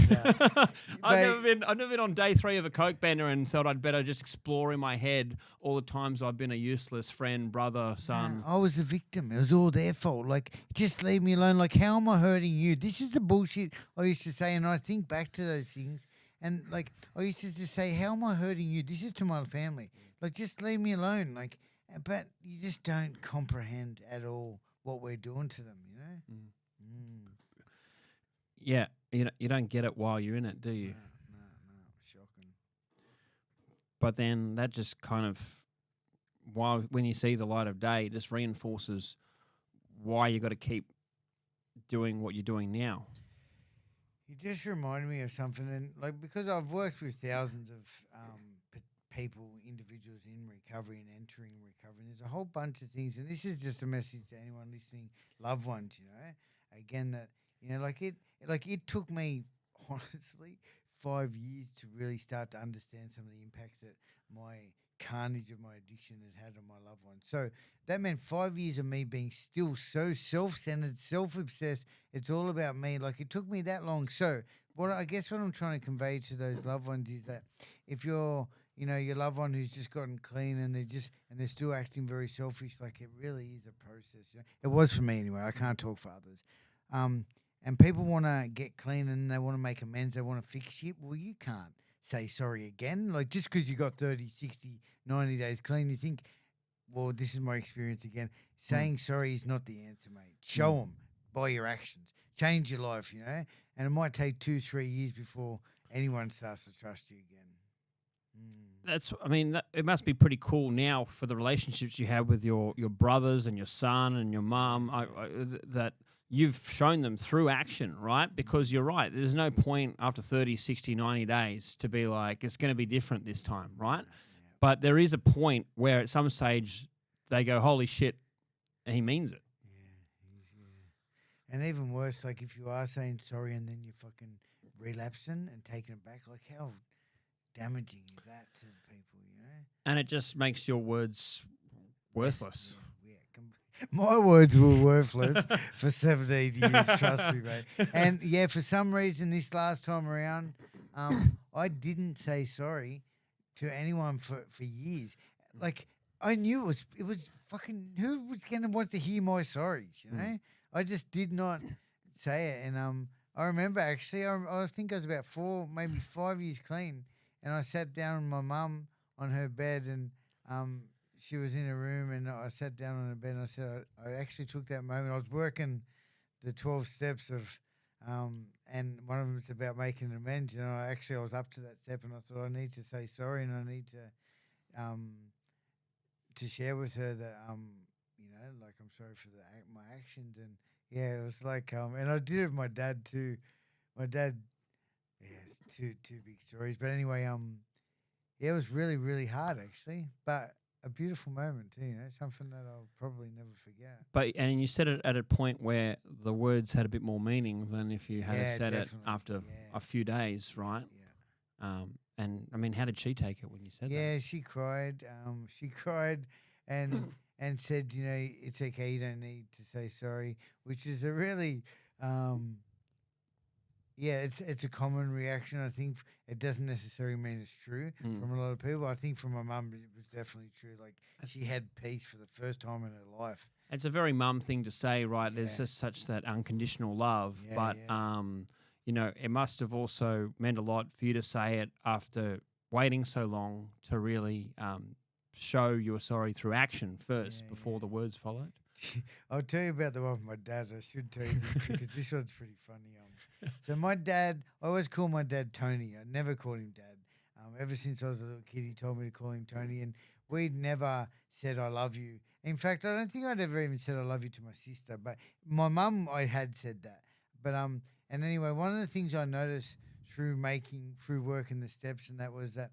No. I've never been on day 3 of a coke bender and thought I'd better just explore in my head all the times I've been a useless friend, brother, son. I was a victim. It was all their fault. Like, just leave me alone. Like, how am I hurting you? This is the bullshit I used to say, and I think back to those things, and like I used to just say, how am I hurting you? This is to my family. Like, just leave me alone. Like, but you just don't comprehend at all what we're doing to them, you know? Yeah, you don't get it while you're in it, do you? No, shocking. But then that just kind of, when you see the light of day, it just reinforces why you got to keep doing what you're doing now. You just reminded me of something, and like because I've worked with thousands of people, individuals in recovery and entering recovery. And there's a whole bunch of things, and this is just a message to anyone listening, loved ones, again, that, it took me, honestly, 5 years to really start to understand some of the impacts that my carnage of my addiction had on my loved ones. So that meant 5 years of me being still so self-centered, self-obsessed. It's all about me. Like, it took me that long. So what I'm trying to convey to those loved ones is that if you're your loved one who's just gotten clean and they're still acting very selfish, like it really is a process. It was for me anyway. I can't talk for others. And people want to get clean and they want to make amends. They want to fix shit. Well, you can't say sorry again. Like just because you got 30, 60, 90 days clean, you think, well, this is my experience again. Saying sorry is not the answer, mate. Show them by your actions. Change your life, and it might take 2-3 years before anyone starts to trust you again. It must be pretty cool now for the relationships you have with your brothers and your son and your mum, that you've shown them through action, right? Because you're right. There's no point after 30, 60, 90 days to be like, it's going to be different this time, right? Yeah. But there is a point where at some stage they go, holy shit, he means it. Yeah. And even worse, like if you are saying sorry and then you're fucking relapsing and taking it back, like how damaging is that to people, And it just makes your words worthless. My words were worthless for 17 years, trust me, mate. And yeah, for some reason this last time around, I didn't say sorry to anyone for years. Like I knew it was fucking, who was going to want to hear my sorries, I just did not say it. And I remember actually, I think I was about 4, maybe 5 years clean. And I sat down with my mum on her bed, and she was in her room, and I sat down on her bed, and I said, I actually took that moment. I was working the 12 steps of, and one of them is about making amends. I was up to that step, and I thought I need to say sorry, and I need to share with her that, like I'm sorry for my actions, and yeah, it was like, and I did it with my dad too. My dad. Yeah, two big stories. But anyway, it was really, really hard actually, but a beautiful moment too, something that I'll probably never forget. And you said it at a point where the words had a bit more meaning than if you had said it after a few days, right? Yeah. And I mean, how did she take it when you said that? Yeah, she cried. She cried and said, it's okay, you don't need to say sorry, which is a really yeah, it's a common reaction. I think it doesn't necessarily mean it's true from a lot of people. I think from my mum, it was definitely true. Like she had peace for the first time in her life. It's a very mum thing to say, right? There's Yeah. just such that unconditional love, Yeah, but yeah. you know, it must have also meant a lot for you to say it after waiting so long to really show you were sorry through action first Yeah, before yeah. the words followed. I'll tell you about the one with my dad. I should tell you this because this one's pretty funny. So my dad, I always call my dad Tony. I never called him Dad. Ever since I was a little kid, he told me to call him Tony, and we'd never said I love you. In fact, I don't think I'd ever even said I love you to my sister, but my mum, I had said that. But and anyway, one of the things I noticed through working the steps, and that was that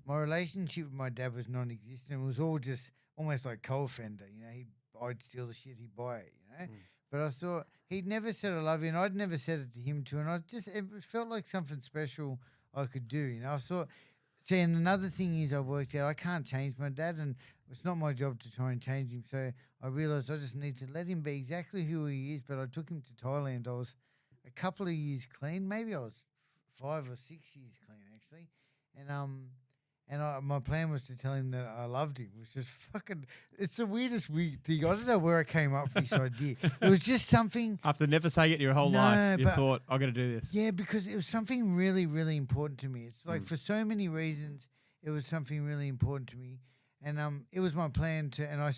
my relationship with my dad was non-existent. It was all just almost like co-offender. You know, I'd steal the shit, he'd buy it. You know, but I thought he'd never said I love you, and I'd never said it to him too. And it felt like something special I could do. You know, I thought. See, and another thing is I worked out I can't change my dad, and it's not my job to try and change him. So I realised I just need to let him be exactly who he is. But I took him to Thailand. I was a couple of years clean, maybe I was 5 or 6 years clean actually, and my plan was to tell him that I loved him, which is fucking. It's the weirdest weird thing. I don't know where I came up with this idea. It was just something. After never saying it your whole No, life, you but- thought, "I'm going to do this." Yeah, because it was something really, really important to me. It's like for so many reasons, it was something really important to me, and it was my plan to, and I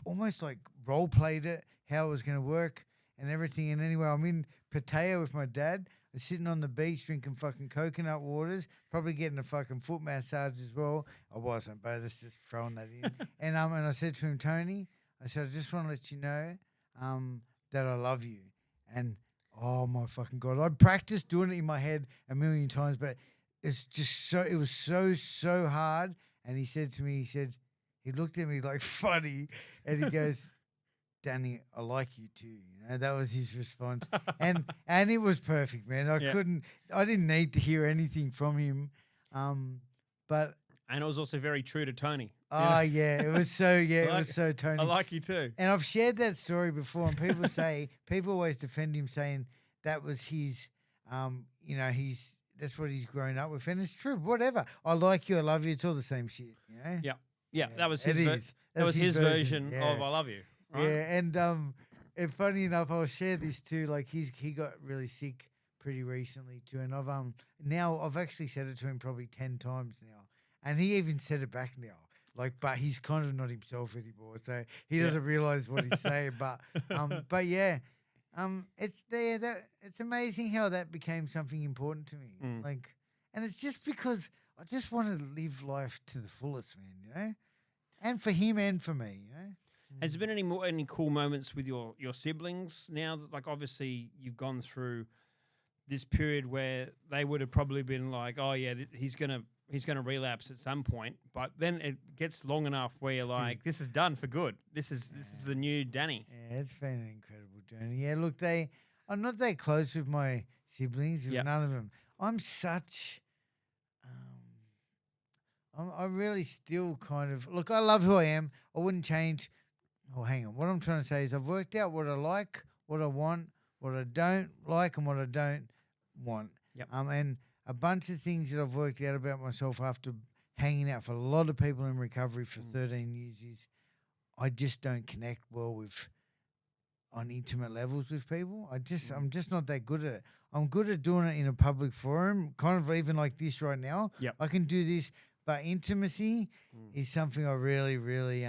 almost like role played it, how it was going to work and everything. And anyway, I'm in Pattaya with my dad, sitting on the beach drinking fucking coconut waters, probably getting a fucking foot massage as well. I wasn't, but let's just throwing that in. And I said to him, Tony, I said, I just want to let you know, that I love you, and. Oh my fucking god! I practiced doing it in my head a million times, but it's just so. It was so hard. And he said to me, he looked at me like funny, and he goes, "Danny, I like you too." You know, that was his response, and it was perfect, man. Yeah. I didn't need to hear anything from him, but And it was also very true to Tony. yeah, it was so it Like- was so Tony. I like you too. And I've shared that story before, and people always defend him, saying that was his, that's what he's grown up with, and it's true. Whatever, I like you, I love you. It's all the same shit, you know. Yeah, Yeah, that was it his. is. That was That's his version yeah. of "I love you." Right? Yeah, and funny enough, I'll share this too. Like he got really sick pretty recently too, and I've actually said it to him probably 10 times now, and he even said it back now. Like, but he's kind of not himself anymore, so he doesn't realize what he's saying. But yeah, it's there. That it's amazing how that became something important to me. Like, and it's just because I just want to live life to the fullest, man. You know, and for him and for me. You know. Has there been any cool moments with your siblings now? That, like, obviously you've gone through this period where they would have probably been like, "Oh yeah, he's gonna relapse at some point," but then it gets long enough where you're like, "This is done for good. This is the new Danny." Yeah, it's been an incredible journey. Yeah, look, I'm not that close with my siblings. With Yep. none of them. I'm such. I really still kind of look. I love who I am. I wouldn't change. Oh, hang on. What I'm trying to say is I've worked out what I like, what I want, what I don't like, and what I don't want. Yep. And a bunch of things that I've worked out about myself after hanging out for a lot of people in recovery for 13 years is I just don't connect well with on intimate levels with people. I'm just not that good at it. I'm good at doing it in a public forum, kind of even like this right now. Yep. I can do this, but intimacy is something I really, really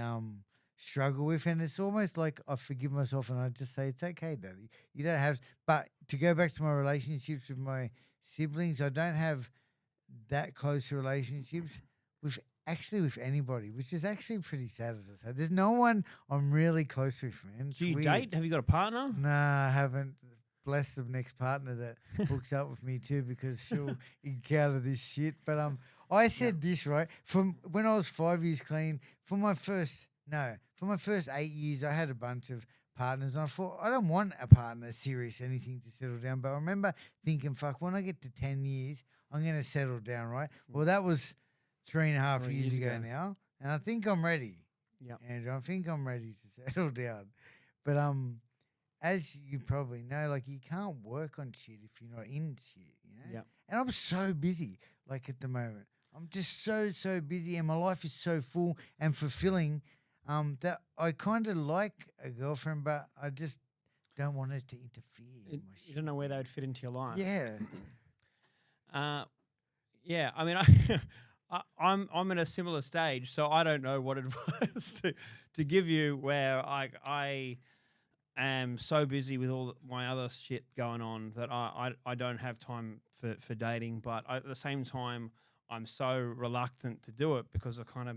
struggle with, and it's almost like I forgive myself and I just say it's okay, Daddy. You don't have. But to go back to my relationships with my siblings, I don't have that close relationships with anybody, which is actually pretty sad, as I say. There's no one I'm really close with, man. It's Do you weird. date? Have you got a partner? Nah, I haven't. Bless the next partner that hooks up with me too, because she'll encounter this shit. But I said this right from when I was 5 years clean. For my first 8 years, I had a bunch of partners, and I thought I don't want a partner, serious, anything to settle down. But I remember thinking, fuck, when I get to 10 years, I'm gonna settle down, right? Well, that was 3.5 3 years years ago ago. now, and I think I'm ready. Yep. And I think I'm ready to settle down. But as you probably know, like you can't work on shit if you're not in shit, you know. Yeah. And I'm so busy, like at the moment. I'm just so busy, and my life is so full and fulfilling. That I kind of like a girlfriend, but I just don't want her to interfere in my You shit. don't know where they would fit into your life. Yeah. Yeah, I mean, I'm in a similar stage, so I don't know what advice to give you. Where I am so busy with all my other shit going on that I don't have time for dating. But at the same time, I'm so reluctant to do it because I kind of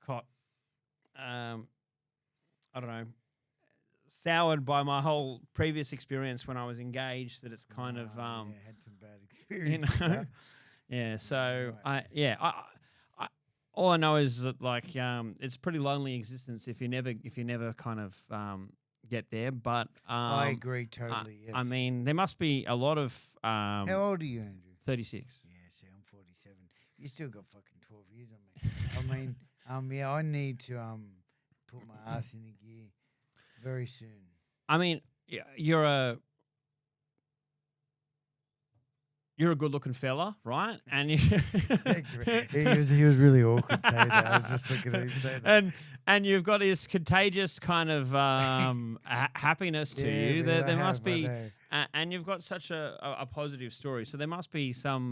got I don't know, soured by my whole previous experience when I was engaged. That it's kind of Yeah, had some bad you experiences. know. Yeah, so Right. I all I know is that like it's a pretty lonely existence if you never kind of get there. But I agree totally. Yes. I mean, there must be a lot of how old are you, Andrew? 36. Yeah, see, I'm 47. You still got fucking 12 years on me. I mean, yeah, I need to put my ass in a gear very soon. I mean, you're a good looking fella, right? And you he was really awkward to say that. I was just looking at him say that. And you've got this contagious kind of happiness to Yeah, you. man, There I must have, I be, know. and you've got such a positive story. So there must be some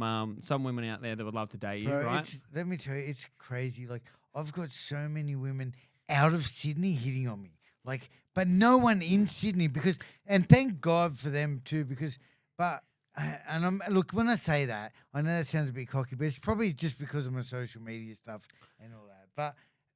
women out there that would love to date you, Bro, right? let me tell you, it's crazy. Like, I've got so many women out of Sydney hitting on me. Like, but no one in Sydney and thank God for them too, look, when I say that, I know that sounds a bit cocky, but it's probably just because of my social media stuff and all that.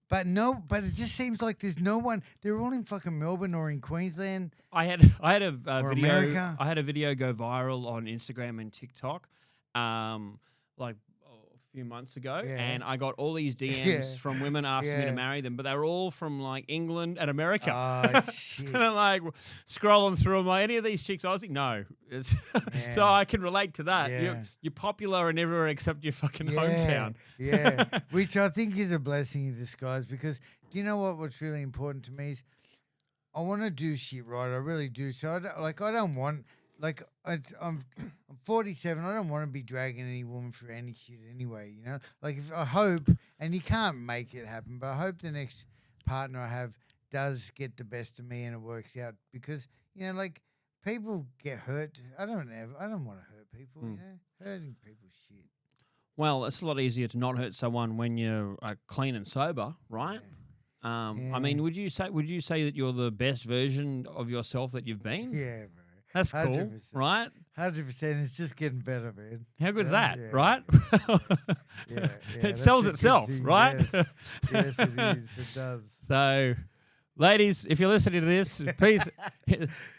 But it just seems like there's no one. They're all in fucking Melbourne or in Queensland. I had a Or video. America. I had a video go viral on Instagram and TikTok, like a few months ago, Yeah. and I got all these DMs Yeah. from women asking me to Yeah. marry them, but they were all from like England and America. Oh, shit. And I'm like scrolling through them, like, any of these chicks Aussie? No. So I can relate to that. Yeah. You're popular in everywhere except your fucking Yeah, hometown. yeah, which I think is a blessing in disguise because do you know what's really important to me is I want to do shit right. I really do. So I don't want I'm 47. I don't want to be dragging any woman through any shit anyway. You know, like if I hope, and you can't make it happen, but I hope the next partner I have does get the best of me and it works out because you know like. People get hurt. I don't want to hurt people. You know, hurting people's shit. Well, it's a lot easier to not hurt someone when you're clean and sober, right? Yeah. I mean, would you say that you're the best version of yourself that you've been? Yeah, bro. That's cool, 100%. right? 100%. It's just getting better, man. How good's Yeah, that, yeah. right? Yeah, It sells itself, right? Yes. Yes, it is. It does. So, ladies, if you're listening to this, please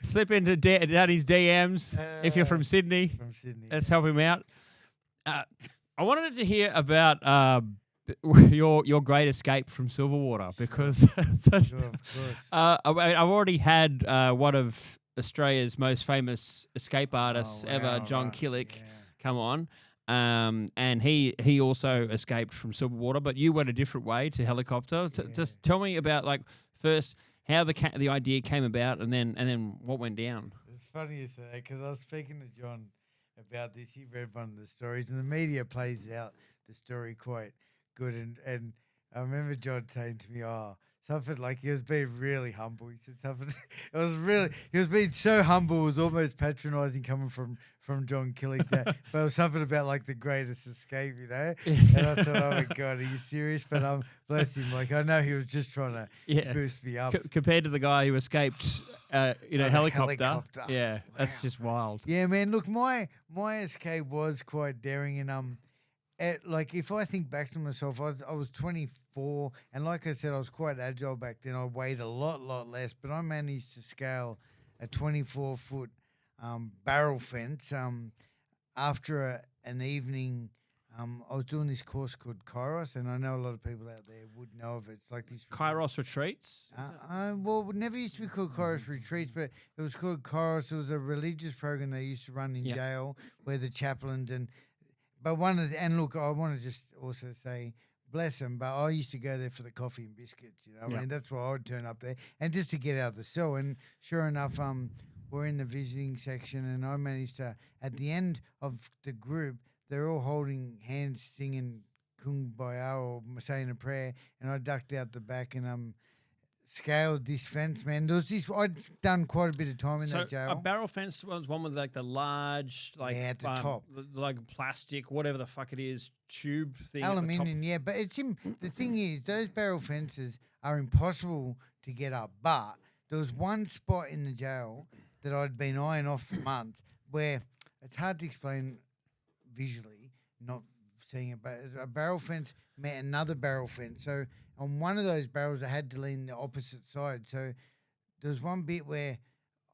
slip into Daddy's DMs if you're from Sydney. From Sydney. Let's help him out. I wanted to hear about your great escape from Silverwater because Sure, of course. I've already had one of Australia's most famous escape artists Oh, ever, wow, John right, Killick, yeah. come on. And he also escaped from Silverwater, but you went a different way to helicopter. Yeah. Just tell me about like first how the idea came about, and then what went down. It's funny you say that because I was speaking to John about this. He read one of the stories, and the media plays out the story quite good. And I remember John saying to me, "Oh, something like he was being really humble." He said something. He was being so humble. It was almost patronising coming from John Killick. But it was something about like the greatest escape, you know. And I thought, oh my God, are you serious? But bless him. Like I know he was just trying to boost me up. Compared to the guy who escaped in a helicopter. Yeah, that's Wow. just wild. Yeah, man. Look, my escape was quite daring, and like if I think back to myself, I was 24, and like I said, I was quite agile back then. I weighed a lot less, but I managed to scale a 24-foot barrel fence after an evening. I was doing this course called Kairos, and I know a lot of people out there would know of it. It's like this Kairos retreats. well, it never used to be called Kairos Retreats, but it was called Kairos. It was a religious program they used to run in jail, where the chaplains and look, I want to just also say bless them. But I used to go there for the coffee and biscuits. You know, Yeah. I mean, that's why I would turn up there, and just to get out of the cell. And sure enough, we're in the visiting section, and I managed to, at the end of the group, they're all holding hands, singing Kumbaya or saying a prayer, and I ducked out the back and scaled this fence, man. There was this. I'd done quite a bit of time in So that jail. a barrel fence was one with like the large, like Yeah, at the top. like plastic, whatever the fuck it is, tube thing. Aluminium, yeah, but the thing is, those barrel fences are impossible to get up. But there was one spot in the jail that I'd been eyeing off for months, where it's hard to explain visually, not seeing it, but a barrel fence met another barrel fence. So on one of those barrels, I had to lean the opposite side. So there was one bit where,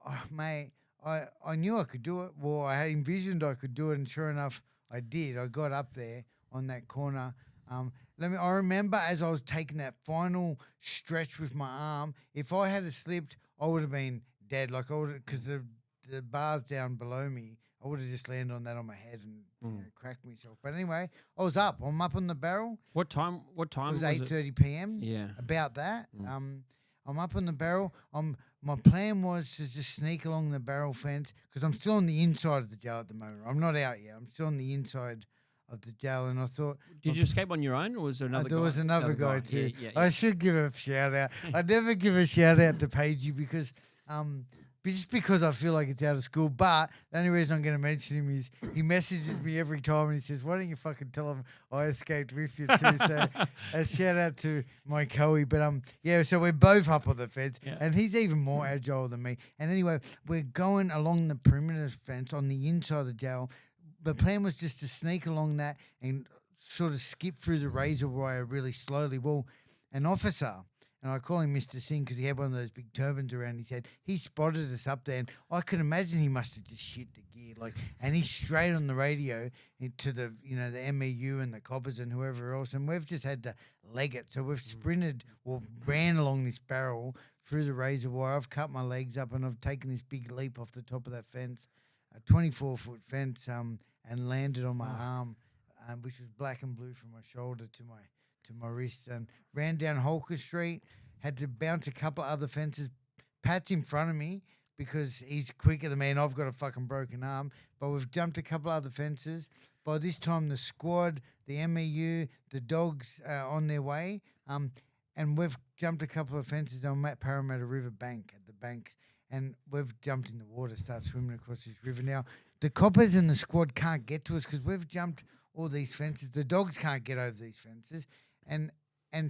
oh, mate, I knew I could do it. Well, I had envisioned I could do it, and sure enough, I did. I got up there on that corner. I remember as I was taking that final stretch with my arm, if I had slipped, I would have been dead. Like I would, because the bars down below me, I would have just landed on that on my head and cracked myself. But anyway, I was up. I'm up on the barrel. What time? What time It was was 8:30 p.m. Yeah. About that. I'm up on the barrel. My plan was to just sneak along the barrel fence because I'm still on the inside of the jail at the moment. I'm not out yet. I'm still on the inside of the jail, and I thought, Did you escape on your own, or was there another? there guy? was another guy too. Yeah, I should give a shout out. I never give a shout out to Pagey because just because I feel like it's out of school. But the only reason I'm going to mention him is he messages me every time and he says, "Why don't you fucking tell him I escaped with you too?" So a shout out to my Coey. But yeah, so we're both up on the fence, and he's even more agile than me. And anyway, we're going along the perimeter fence on the inside of the jail. The plan was just to sneak along that and sort of skip through the razor wire really slowly. Well, an officer, and I call him Mr. Singh because he had one of those big turbans around. He said he spotted us up there, and I could imagine he must have just shit the gear, and he's straight on the radio into the the MEU and the coppers and whoever else, and we've just had to leg it. So we've sprinted or ran along this barrel through the razor wire. I've cut my legs up and I've taken this big leap off the top of that fence, a 24-foot fence, and landed on my arm, which was black and blue from my shoulder to my wrist, and ran down Holker Street, had to bounce a couple of other fences. Pat's in front of me because he's quicker than me and I've got a fucking broken arm, but we've jumped a couple of other fences. By this time, the squad, the MEU, the dogs are on their way, and we've jumped a couple of fences. I'm at Parramatta River Bank, at the banks, and we've jumped in the water, start swimming across this river. Now, the coppers and the squad can't get to us because we've jumped all these fences. The dogs can't get over these fences. And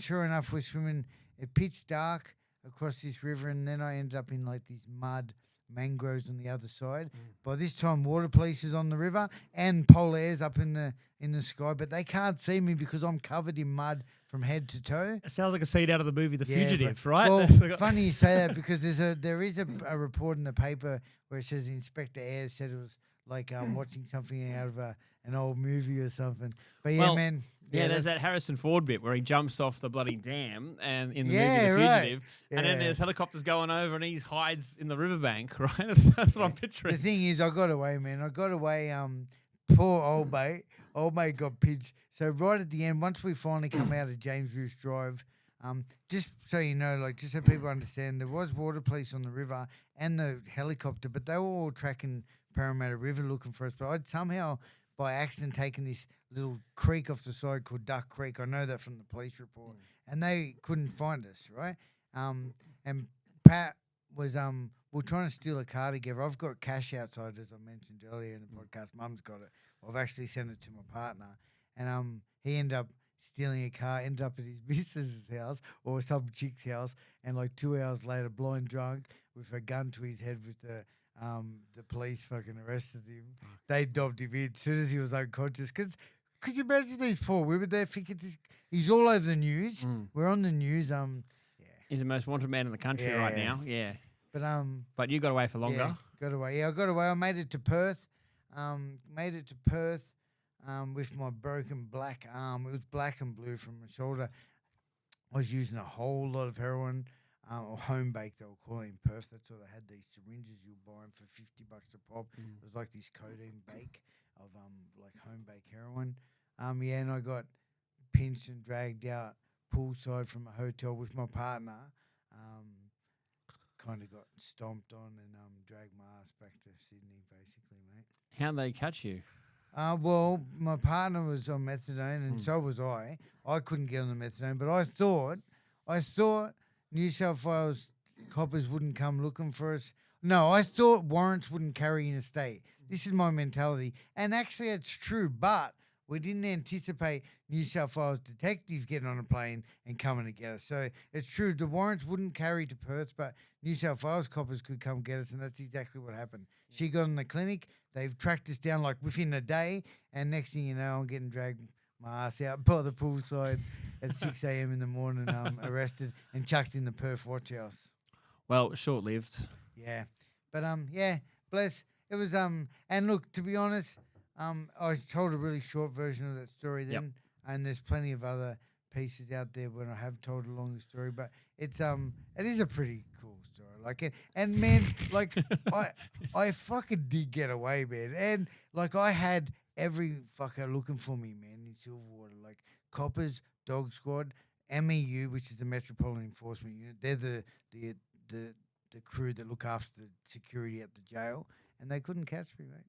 sure enough, we're swimming at pitch dark across this river, and then I ended up in like these mud mangroves on the other side. By this time, water police is on the river and Polaire's up in the sky, but they can't see me because I'm covered in mud from head to toe. It sounds like a scene out of the movie The Yeah, Fugitive, but- right? Well, funny you say that because there is a report in the paper where it says Inspector Ayres said it was like watching something out of an old movie or something. But yeah, Well, man. Yeah, there's that Harrison Ford bit where he jumps off the bloody dam and in the movie Yeah, The right. Fugitive, and then Yeah. there's helicopters going over and he hides in the riverbank, right? That's what I'm picturing. The thing is, I got away, man. I got away. Poor old mate. Old mate got pinched. So right at the end, once we finally come out of James Roos Drive, just so you know, like just so people understand, there was water police on the river and the helicopter, but they were all tracking Parramatta River looking for us. But I'd somehow, by accident, taken this little creek off the side called Duck Creek. I know that from the police report, and they couldn't find us, right? And Pat was we're trying to steal a car together. I've got cash outside, as I mentioned earlier in the podcast. Mum's got it. I've actually sent it to my partner, and he ended up stealing a car, ended up at his missus's house or some chick's house, and like 2 hours later, blind drunk with a gun to his head, with the police fucking arrested him. They dobbed him in as soon as he was unconscious. Because could you imagine these poor women? They think he's all over the news. We're on the news. He's the most wanted man in the country right Yeah. now. Yeah, But you got away for longer. Yeah, got away. Yeah, I got away. I made it to Perth. With my broken black arm. It was black and blue from my shoulder. I was using a whole lot of heroin, or home bake, they were calling it in Perth. That's why they had these syringes you buy them for $50 a pop. It was like this codeine bake of like home bake heroin. And I got pinched and dragged out poolside from a hotel with my partner. Kind of got stomped on and dragged my ass back to Sydney, basically, mate. How'd they catch you? Well, my partner was on methadone, and so was I. I couldn't get on the methadone, but I thought New South Wales coppers wouldn't come looking for us. No, I thought warrants wouldn't carry interstate. This is my mentality, and actually, it's true. But we didn't anticipate New South Wales detectives getting on a plane and coming to get us. So it's true, the warrants wouldn't carry to Perth, but New South Wales coppers could come get us, and that's exactly what happened. She got in the clinic. They've tracked us down like within a day, and next thing you know, I'm getting dragged my ass out by the poolside at 6 a.m. in the morning, arrested and chucked in the Perth watch house. Well, short-lived. Yeah, but yeah, bless. It was and look, to be honest, I told a really short version of that story then, and there's plenty of other pieces out there when I have told a longer story, but it is a pretty cool story. Like and man, like I fucking did get away, man, and like I had every fucker looking for me, man, in Silverwater, like coppers, dog squad, MEU, which is the Metropolitan Enforcement Unit. They're the crew that look after the security at the jail, and they couldn't catch me, mate.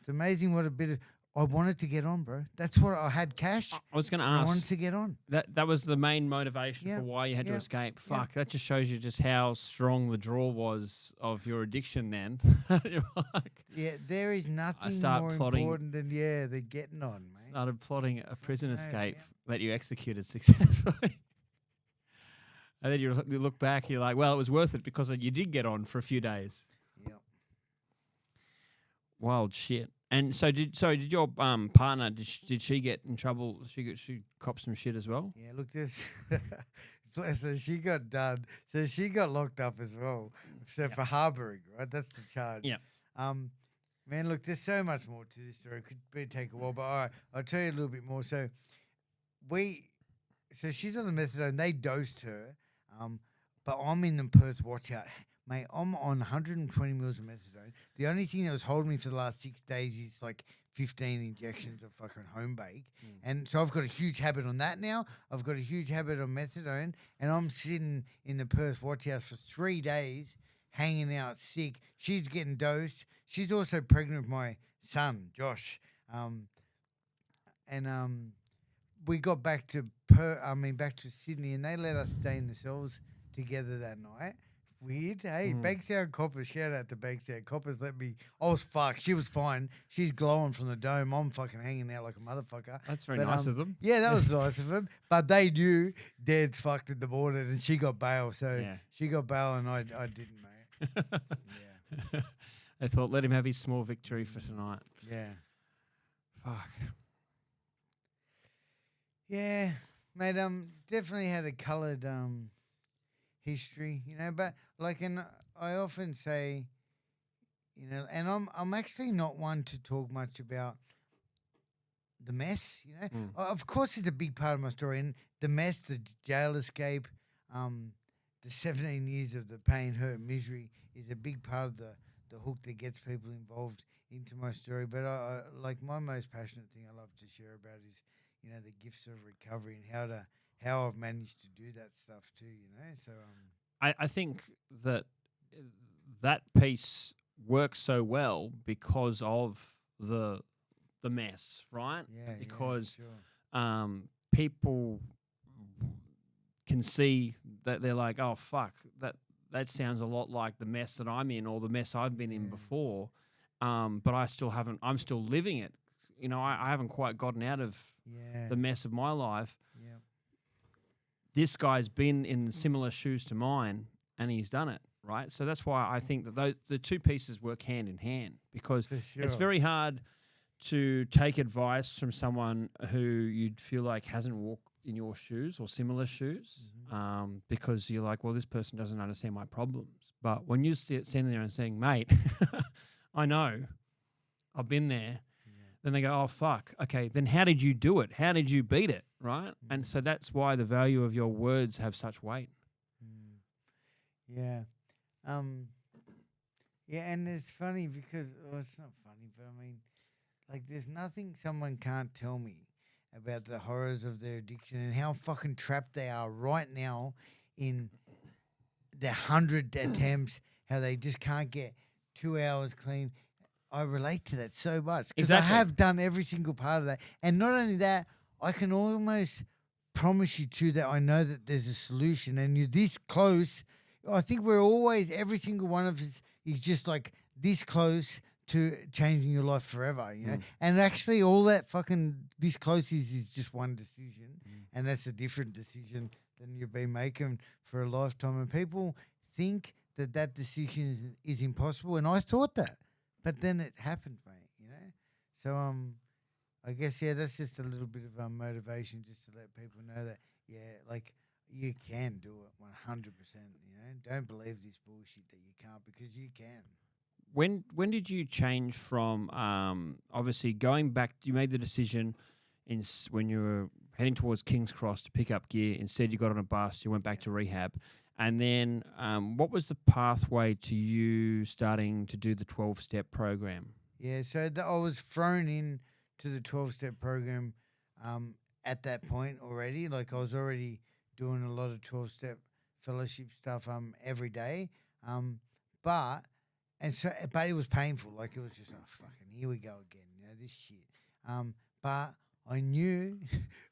It's amazing what a bit of... I wanted to get on, bro. That's what I had cash. I was going to I ask. wanted to get on. That was the main motivation Yeah. for why you had to Yeah. escape. Yeah. Fuck, that just shows you just how strong the draw was of your addiction then. You're like, Yeah, there is nothing start more plotting- important than, the getting on, mate. started plotting a prison knows, escape yeah. that you executed successfully. And then you look back, you're like, well, it was worth it because you did get on for a few days. Yep. Wild shit. And so did your partner, did she get in trouble? She copped some shit as well? Yeah, look, this... Bless her, she got done. So she got locked up as well. So for harbouring, right? That's the charge. Yeah. Man, look, there's so much more to this story. It could take a while, but all right, I'll tell you a little bit more. So she's on the methadone. They dosed her, but I'm in the Perth watch out. Mate, I'm on 120 mils of methadone. The only thing that was holding me for the last 6 days is like 15 injections of fucking home bake. And so I've got a huge habit on that now. I've got a huge habit on methadone, and I'm sitting in the Perth watch house for 3 days, hanging out sick. She's getting dosed. She's also pregnant with my son, Josh. We got back to Sydney, and they let us stay in the cells together that night. Weird, hey? Bankstown Coppers, shout out to Bankstown Coppers. I was fucked. She was fine. She's glowing from the dome. I'm fucking hanging out like a motherfucker. That's very nice of them. Yeah, that was nice of them. But they knew Dad's fucked in the morning, and she got bail. So she got bail, and I didn't, mate. Yeah. They thought, let him have his small victory for tonight. Yeah. Fuck. Yeah, mate. Definitely had a coloured history, but like, and I often say, and I'm actually not one to talk much about the mess. Of course, it's a big part of my story, and the mess, the jail escape, the 17 years of the pain, hurt, misery is a big part of the hook that gets people involved into my story. But I like, my most passionate thing I love to share about is, the gifts of recovery and how I've managed to do that stuff too, So I think that piece works so well because of the mess, right? Yeah. Because sure. People can see that they're like, oh fuck, that sounds a lot like the mess that I'm in or the mess I've been in before. But I'm still living it. I haven't quite gotten out of the mess of my life. Yeah. This guy's been in similar shoes to mine and he's done it, right? So that's why I think that the two pieces work hand in hand, because it's very hard to take advice from someone who you'd feel like hasn't walked in your shoes or similar shoes, because you're like, well, this person doesn't understand my problems. But when you're standing there and saying, mate, I know, I've been there, then they go, oh, fuck, okay, then how did you do it? How did you beat it, right? And so that's why the value of your words have such weight. Yeah. Yeah, and it's funny because, it's not funny, but I mean, like, there's nothing someone can't tell me about the horrors of their addiction and how fucking trapped they are right now in the 100 attempts, how they just can't get 2 hours clean. I relate to that so much because I Exactly. have done every single part of that. And not only that, I can almost promise you too that I know that there's a solution and you're this close. I think we're always, every single one of us is just like this close to changing your life forever, you know? And actually all that fucking this close is just one decision. And that's a different decision than you've been making for a lifetime. And people think that that decision is impossible. And I thought that, but then it happened, mate, you know? So, I guess, yeah, that's just a little bit of motivation just to let people know that, yeah, like, you can do it 100%, you know? Don't believe this bullshit that you can't because you can. When did you change from obviously going back? You made the decision when you were heading towards King's Cross to pick up gear. Instead, you got on a bus. You went back to rehab, and then what was the pathway to you starting to do the 12-step program? Yeah, so I was thrown in to the 12-step program at that point already. Like, I was already doing a lot of 12-step fellowship stuff every day. But it was painful. Like, it was just, oh, fucking, here we go again, you know, this shit. But I knew,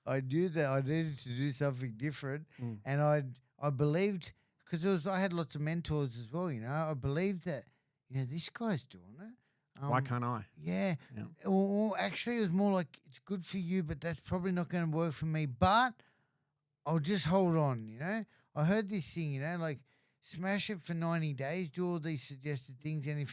I knew that I needed to do something different, and I believed, because I had lots of mentors as well, you know. I believed that, you know, this guy's doing it. Why can't I? Yeah. Yeah. Well, actually, it was more like, it's good for you, but that's probably not going to work for me. But I'll just hold on, you know. I heard this thing, you know, like, smash it for 90 days, do all these suggested things, and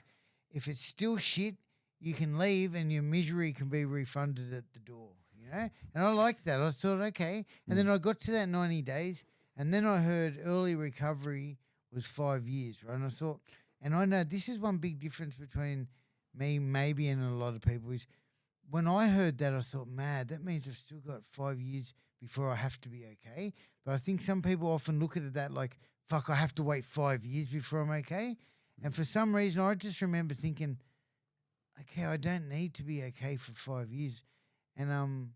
if it's still shit, you can leave and your misery can be refunded at the door, you know? And I liked that. I thought, okay. And then I got to that 90 days, and then I heard early recovery was 5 years, right? And I thought, and I know this is one big difference between me, maybe, and a lot of people is when I heard that, I thought, man, that means I've still got 5 years before I have to be okay. But I think some people often look at it that like, fuck, I have to wait 5 years before I'm okay. And for some reason, I just remember thinking, okay, I don't need to be okay for 5 years. And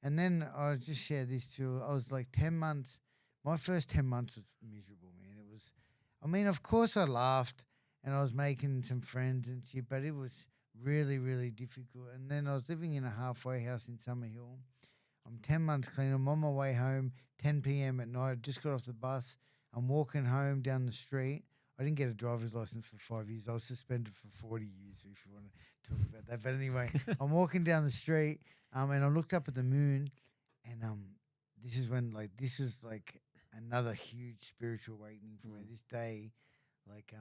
then I just share this too. I was like 10 months. My first 10 months was miserable, man. It was, I mean, of course I laughed and I was making some friends and shit, but it was really, really difficult. And then I was living in a halfway house in Summerhill. I'm 10 months clean. I'm on my way home, 10 p.m. at night. I just got off the bus. I'm walking home down the street. I didn't get a driver's license for 5 years. I was suspended for 40 years, if you want to talk about that. But anyway, I'm walking down the street, and I looked up at the moon, and this is when, like, this is like another huge spiritual awakening for me. This day, like,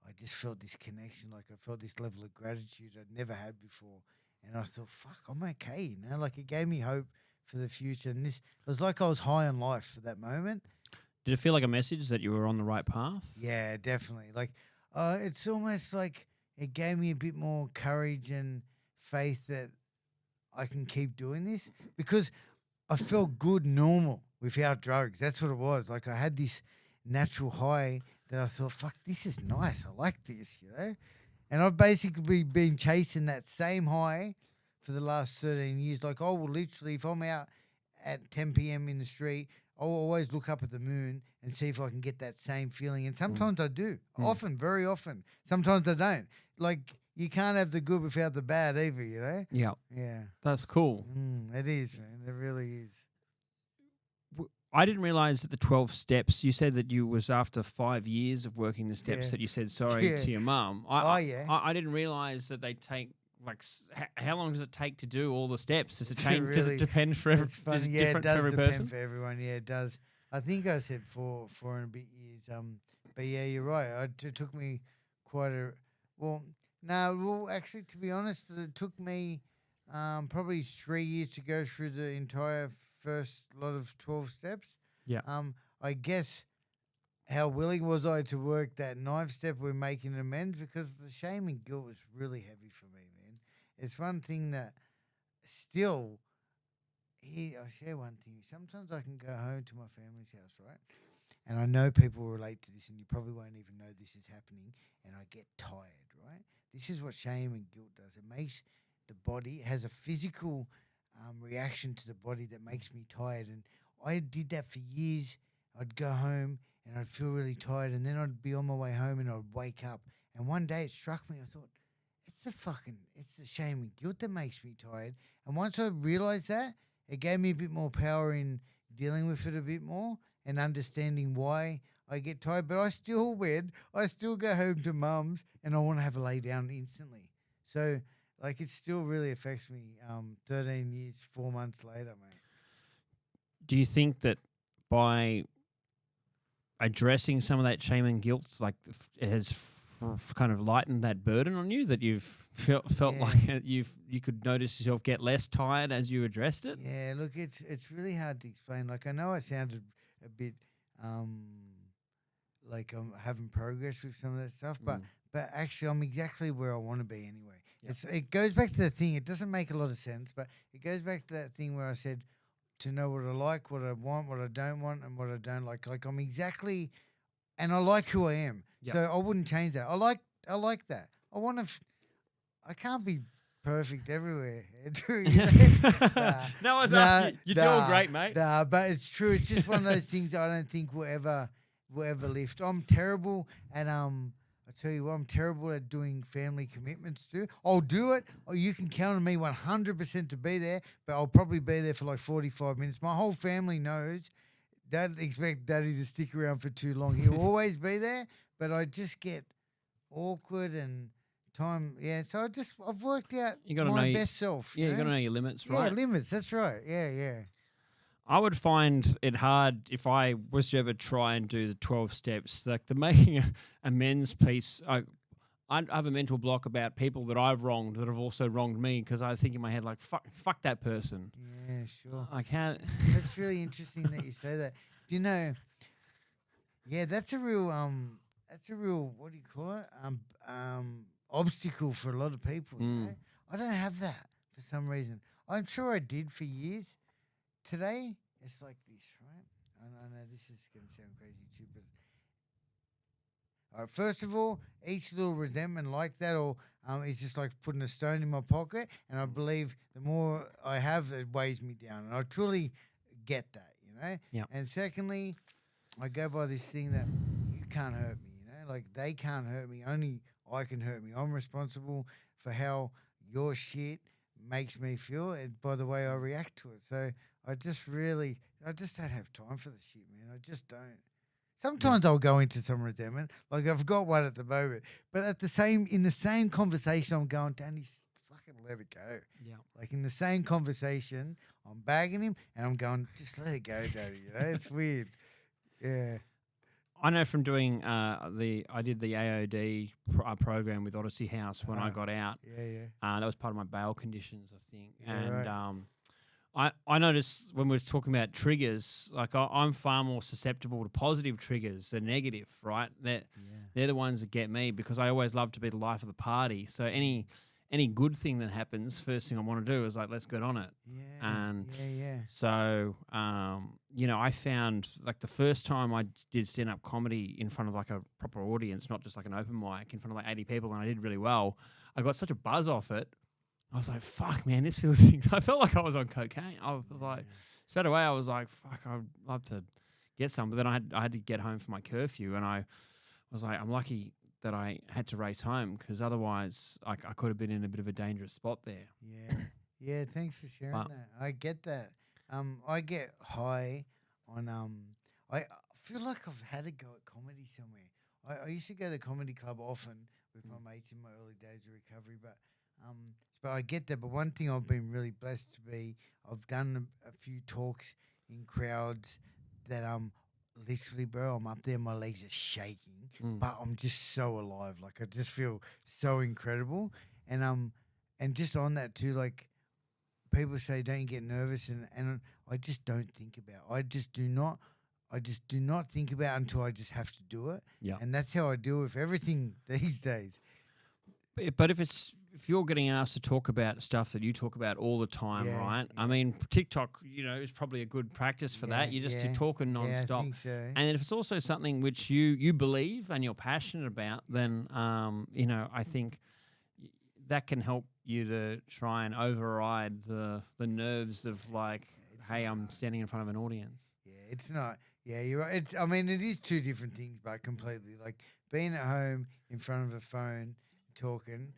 I just felt this connection. Like, I felt this level of gratitude I'd never had before. And I thought, fuck, I'm okay, you know? Like, it gave me hope for the future. And this, it was like I was high on life for that moment. Did it feel like a message that you were on the right path? Yeah, definitely. Like, it's almost like it gave me a bit more courage and faith that I can keep doing this because I felt good, normal without drugs. That's what it was. Like, I had this natural high that I thought, fuck, this is nice. I like this, you know? And I've basically been chasing that same high for the last 13 years. Like, I will literally, if I'm out at 10 p.m. in the street, I'll always look up at the moon and see if I can get that same feeling. And sometimes I do. Often, very often. Sometimes I don't. Like, you can't have the good without the bad either, you know? Yeah. Yeah. That's cool. It is, man. It really is. I didn't realize that the 12 steps, you said that you was after 5 years of working the steps that you said sorry to your mum. I didn't realize that they take, like, how long does it take to do all the steps? Does it change? Does it depend for every person? Yeah, it does depend for everyone. Yeah, it does. I think I said four and a bit years. But yeah, you're right. It took me quite a, actually, to be honest, it took me probably 3 years to go through the entire first lot of 12 steps. Yeah. I guess how willing was I to work that 9th step? We're making amends because the shame and guilt was really heavy for me, man. It's one thing that still, I share one thing. Sometimes I can go home to my family's house, right? And I know people relate to this, and you probably won't even know this is happening, and I get tired, right? This is what shame and guilt does. It makes the body, has a physical reaction to the body that makes me tired. And I did that for years. I'd go home and I'd feel really tired, and then I'd be on my way home and I'd wake up. And one day it struck me. I thought, it's the shame and guilt that makes me tired. And once I realized that, it gave me a bit more power in dealing with it a bit more and understanding why I get tired. But I still go home to mum's and I want to have a lay down instantly. So, like, it still really affects me 13 years, 4 months later, mate. Do you think that by addressing some of that shame and guilt, like it has kind of lightened that burden on you, that you've felt like you could notice yourself get less tired as you addressed it? Yeah, look, it's really hard to explain. Like, I know I sounded a bit like I'm having progress with some of that stuff, but actually I'm exactly where I want to be anyway. Yep. It goes back to the thing. It doesn't make a lot of sense, but it goes back to that thing where I said to know what I like, what I want, what I don't want, and what I don't like. Like, I'm exactly, and I like who I am. Yep. So I wouldn't change that. I like that. I want to. I can't be perfect everywhere. No one's asking you. You're doing great, mate. Nah, but it's true. It's just one of those things I don't think will ever lift. I'm terrible at I tell you what, I'm terrible at doing family commitments too. I'll do it. Oh, you can count on me 100% to be there, but I'll probably be there for like 45 minutes. My whole family knows. Don't expect Daddy to stick around for too long. He'll always be there, but I just get awkward and time. Yeah, so I've worked out my best self. Yeah, you got to know your limits, right? Yeah, limits. That's right. Yeah. I would find it hard if I was to ever try and do the 12 steps. Like the making amends piece, I have a mental block about people that I've wronged that have also wronged me, because I think in my head, like, fuck that person. Yeah, sure. Like, how? That's really interesting that you say that. Do you know? Yeah, that's a real what do you call it? Obstacle for a lot of people. You know? I don't have that for some reason. I'm sure I did for years. Today, it's like this, right? I know this is going to sound crazy too, but all right, first of all, each little resentment like that or is just like putting a stone in my pocket, and I believe the more I have, it weighs me down, and I truly get that, you know? Yeah. And secondly, I go by this thing that you can't hurt me, you know? Like, they can't hurt me, only I can hurt me. I'm responsible for how your shit makes me feel and by the way I react to it. So I just don't have time for the shit, man. I just don't. Sometimes I'll go into some resentment. Like, I've got one at the moment. But in the same conversation, I'm going, Danny, fucking let it go. Yeah. Like, in the same conversation, I'm bagging him and I'm going, just let it go, Daddy. You know, it's weird. Yeah. I know from doing I did the AOD program with Odyssey House when I got out. Yeah. That was part of my bail conditions, I think. Yeah, and right. I noticed when we were talking about triggers, like I'm far more susceptible to positive triggers than negative, right? They're the ones that get me, because I always love to be the life of the party. So any good thing that happens, first thing I want to do is like, let's get on it. Yeah. So, I found like the first time I did stand-up comedy in front of like a proper audience, not just like an open mic, in front of like 80 people, and I did really well, I got such a buzz off it. I was like, fuck, man, this feels... I felt like I was on cocaine. I was like, straight away, I was like, fuck, I'd love to get some. But then I had to get home for my curfew, and I was like, I'm lucky that I had to race home, because otherwise I could have been in a bit of a dangerous spot there. Yeah, thanks for sharing that. I get that. I get high on... I feel like I've had to go at comedy somewhere. I used to go to the comedy club often with my mates in my early days of recovery, but I get that. But one thing I've been really blessed to be, I've done a few talks in crowds that literally, bro, I'm up there, my legs are shaking, but I'm just so alive. Like, I just feel so incredible. And just on that too, like, people say don't get nervous, and I just don't think about it. I just do not think about it until I just have to do it. Yeah. And that's how I deal with everything these days. But if you're getting asked to talk about stuff that you talk about all the time, right? Yeah. I mean, TikTok, is probably a good practice for that. You're talking nonstop. Yeah, I think so. And if it's also something which you believe and you're passionate about, then I think that can help you to try and override the nerves of like, It's hey, not I'm hard. standing in front of an audience. Yeah, it's not. Yeah, you're right. I mean, it is two different things, but completely. Like being at home in front of a phone, talking.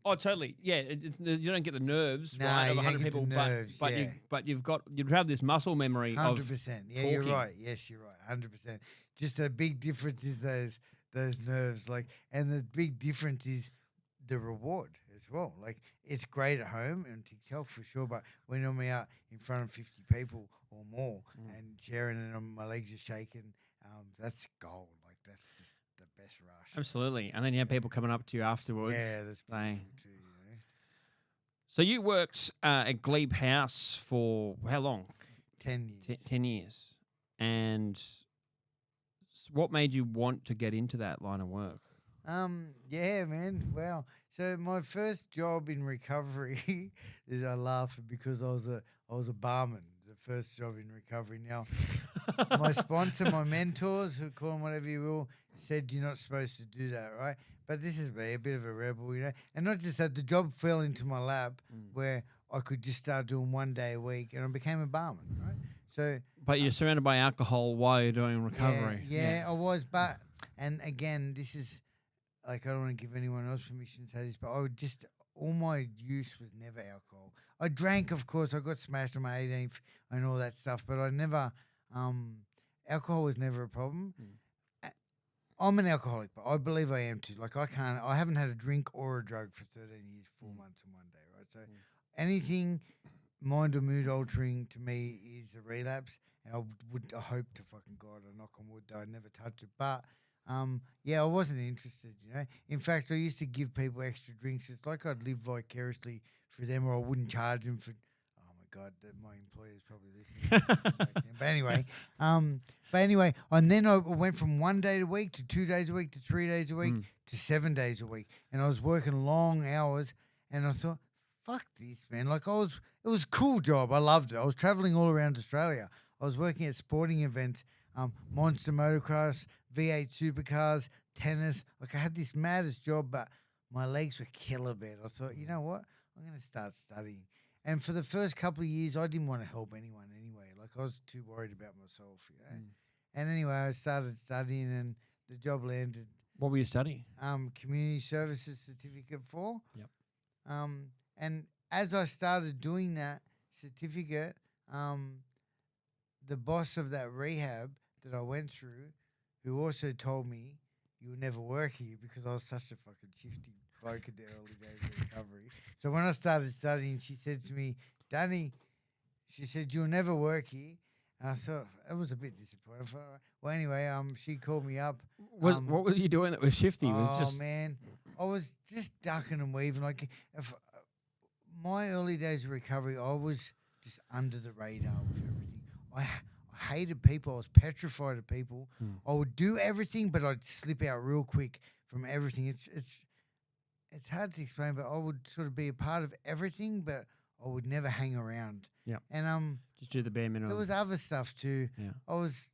Oh, totally. Yeah, you don't get the nerves Nah, right of you don't 100 get the people, nerves. Yeah, you'd have this muscle memory of 100%. Yeah, you're talking. right. Yes, you're right. 100%. Just a big difference is those nerves. Like, and the big difference is the reward as well. Like, it's great at home and TikTok for sure, but when I'm out in front of 50 people or more and sharing and my legs are shaking, that's gold. Like, that's just the best rush. Absolutely. And then you have people coming up to you afterwards. Yeah, that's saying, beautiful too. You know, so you worked at Glebe House for how long? 10 years. 10 years. And what made you want to get into that line of work? Yeah, man. Wow. So my first job in recovery is I laugh because I was a barman. The first job in recovery. Now, my sponsor, my mentors, who call them whatever you will, said you're not supposed to do that, right? But this is me, a bit of a rebel, you know. And not just that, the job fell into my lap where I could just start doing 1 day a week, and I became a barman, right? So But you're surrounded by alcohol while you're doing recovery. yeah, I was, but and again, this is like I don't want to give anyone else permission to say this, but I would just all my use was never alcohol. I drank, of course. I got smashed on my 18th and all that stuff, but I never. Alcohol was never a problem. A- I'm an alcoholic, but I believe I am too. Like I haven't had a drink or a drug for 13 years, 4 months and 1 day, right? So anything mind or mood altering to me is a relapse. And I hope to fucking God, I knock on wood, that I never touch it. But yeah, I wasn't interested, you know. In fact, I used to give people extra drinks. It's like I'd live vicariously through them, or I wouldn't charge them for. Oh my God, that my employer's probably listening. But anyway, and then I went from 1 day a week to 2 days a week to 3 days a week to 7 days a week, and I was working long hours, and I thought, fuck this, man. Like it was a cool job. I loved it. I was traveling all around Australia. I was working at sporting events, monster motocross, V8 supercars, tennis. Like I had this maddest job, but my legs were killer bad. I thought, you know what? I'm going to start studying. And for the first couple of years, I didn't want to help anyone anyway. Like I was too worried about myself, you know. And anyway, I started studying, and the job landed. What were you studying? Community services certificate for. Yep. And as I started doing that certificate, the boss of that rehab that I went through, who also told me you'll never work here because I was such a fucking shifty bloke in the early days of recovery. So when I started studying, she said to me, Danny, she said, you'll never work here. And I thought, it was a bit disappointing. Well, anyway, she called me up. What were you doing that was shifty? Man, I was just ducking and weaving. Like, if my early days of recovery, I was just under the radar with everything. I hated people. I was petrified of people. I would do everything, but I'd slip out real quick from everything. It's hard to explain, but I would sort of be a part of everything, but I would never hang around. Yeah. And just do the bare minimum. there was other stuff too. Yeah. I was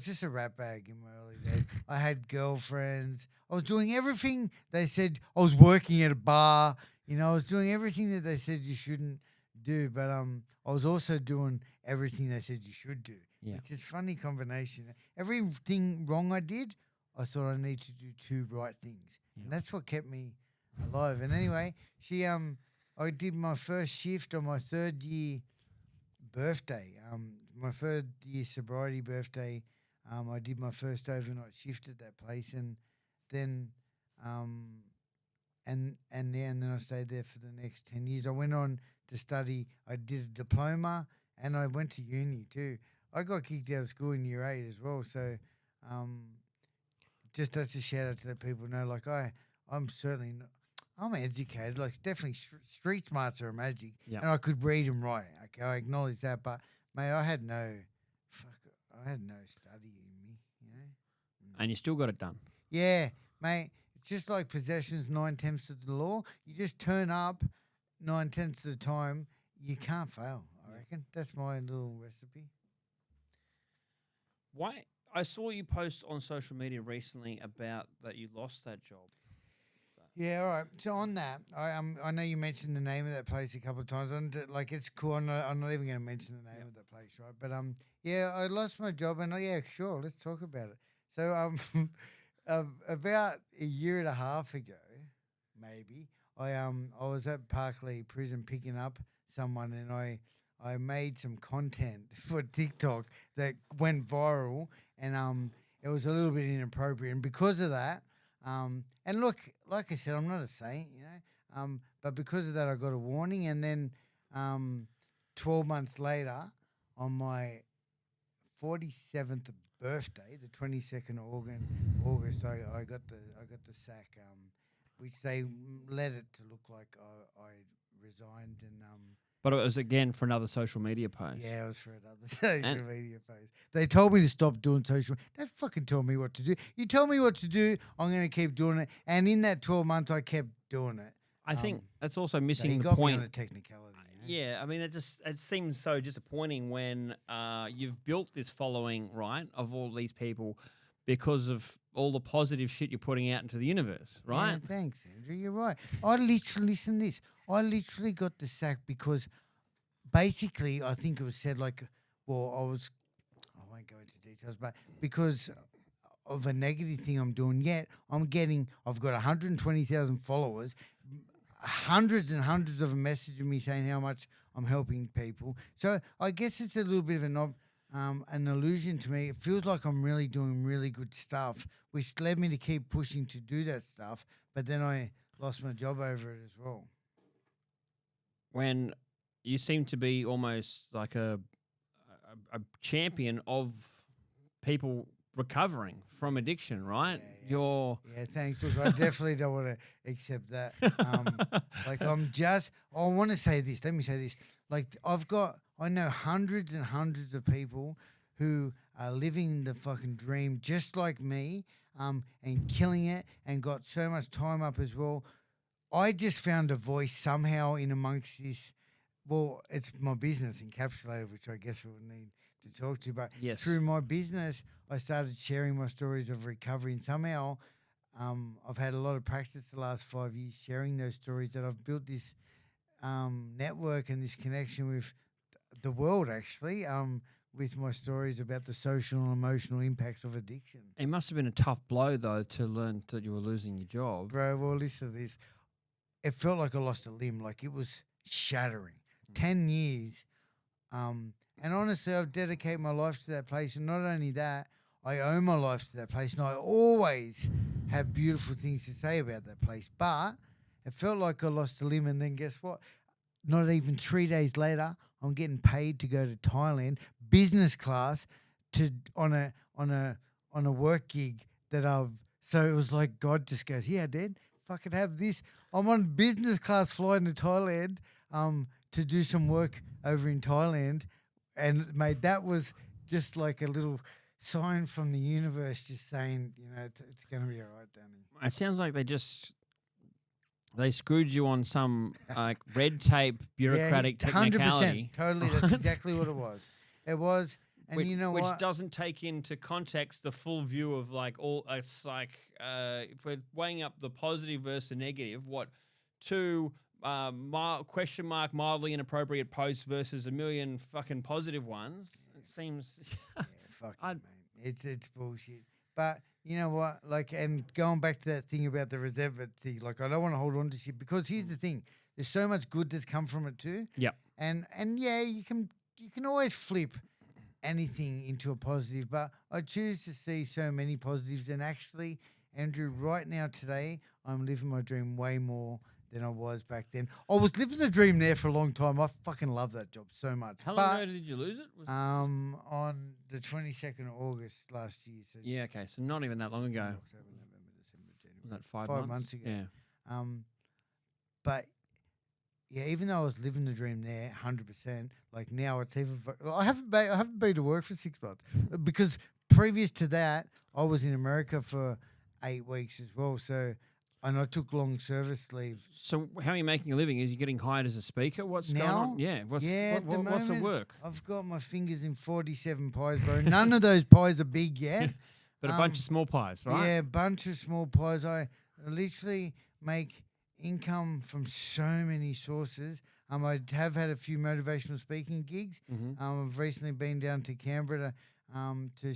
just a rat bag in my early days. I had girlfriends. I was doing everything they said. I was working at a bar. You know, I was doing everything that they said you shouldn't do, but I was also doing everything they said you should do. Yeah. It's a funny combination. Everything wrong I did, I thought I needed to do two right things. Yeah. And that's what kept me alive. And anyway, I did my first shift on my third year birthday. My third year sobriety birthday. I did my first overnight shift at that place, and then and then I stayed there for the next 10 years. I went on to study. I did a diploma, and I went to uni too. I got kicked out of school in year 8 as well. So, just that's a shout out to the people know. Like I'm certainly not, I'm educated. Like definitely street smarts are a magic, and I could read and write. Okay, I acknowledge that, but mate, I had no study in me. You know, and you still got it done. Yeah, mate. It's just like possessions 9/10 of the law. You just turn up 9/10 of the time. You can't fail. I reckon that's my little recipe. Why? I saw you post on social media recently about that you lost that job. Yeah, all right. So on that, I know you mentioned the name of that place a couple of times. And like it's cool. I'm not even going to mention the name of the place, right? But yeah, I lost my job, and yeah, sure, let's talk about it. So about a year and a half ago, maybe I was at Parkley Prison picking up someone, and I made some content for TikTok that went viral, and it was a little bit inappropriate, and because of that. And look, like I said, I'm not a saint, you know. But because of that, I got a warning, and then 12 months later, on my 47th birthday, the 22nd of August, I got the sack, which they led it to look like I resigned, and But it was again for another social media post. yeah, it was for another social media post. They told me to stop doing social. Don't fucking tell me what to do. You tell me what to do, I'm going to keep doing it. And in that 12 months, I kept doing it. I think that's also So missing he the got point. me on a technicality. You know? Yeah, I mean, it seems so disappointing when you've built this following, right, of all these people because of all the positive shit you're putting out into the universe, right? Yeah, thanks, Andrew. You're right. I literally, listen to this. I literally got the sack because basically, I think it was said I won't go into details, but because of a negative thing I'm doing, yet I've got 120,000 followers, hundreds and hundreds of them messaging me saying how much I'm helping people. So I guess it's a little bit of an illusion to me. It feels like I'm really doing really good stuff, which led me to keep pushing to do that stuff. But then I lost my job over it as well. When you seem to be almost like a champion of people recovering from addiction, right? You're Yeah, thanks. Look, I definitely don't want to accept that. I want to say this. Let me say this. I know hundreds and hundreds of people who are living the fucking dream just like me, and killing it, and got so much time up as well. I just found a voice somehow in amongst this. Well, it's my business encapsulated, which I guess we'll need to talk to. But Yes. through my business, I started sharing my stories of recovery, and somehow I've had a lot of practice the last 5 years sharing those stories, that I've built this network and this connection with the world, actually, with my stories about the social and emotional impacts of addiction. It must have been a tough blow, though, to learn that you were losing your job. Bro, well, listen to this. It felt like I lost a limb. Like, it was shattering. 10 years. And honestly, I've dedicated my life to that place. And not only that, I owe my life to that place. And I always have beautiful things to say about that place. But it felt like I lost a limb. And then guess what? Not even 3 days later, I'm getting paid to go to Thailand, business class, on a work gig that I've. So it was like God just goes, yeah, Dad, fucking have this. I'm on business class flying to Thailand to do some work over in Thailand. And, mate, that was just like a little sign from the universe just saying, it's going to be all right, Danny. It sounds like they screwed you on some like red tape bureaucratic technicality. 100%. Totally. That's exactly what it was. It was. And which, you know which what? doesn't take into context the full view of like all. It's like if we're weighing up the positive versus the negative, what two question mark mildly inappropriate posts versus a million fucking positive ones? It seems. Yeah, fuck it, mate. It's bullshit. But you know what? Like, and going back to that thing about the resentment thing, like, I don't want to hold on to shit, because here's the thing: there's so much good that's come from it too. Yep. And yeah, you can always flip anything into a positive, but I choose to see so many positives. And actually, Andrew, right now today, I'm living my dream way more than I was back then. I was living the dream there for a long time. I fucking love that job so much. How long ago did you lose it? On the 22nd of August last year. So yeah, okay, so not even that long ago. October, November, December, January. Was that 5 months ago. Yeah. But yeah, even though I was living the dream there, 100%. Like now, it's even. I haven't been to work for 6 months, because previous to that, I was in America for 8 weeks as well. So, and I took long service leave. So how are you making a living? Is you getting hired as a speaker? What's going Now? on? Yeah. What's At the what's the moment, work? I've got my fingers in 47 pies, bro. None of those pies are big yet. But a bunch of small pies, right? Yeah, a bunch of small pies. I literally, make income from so many sources. I have had a few motivational speaking gigs. Mm-hmm. I've recently been down to Canberra to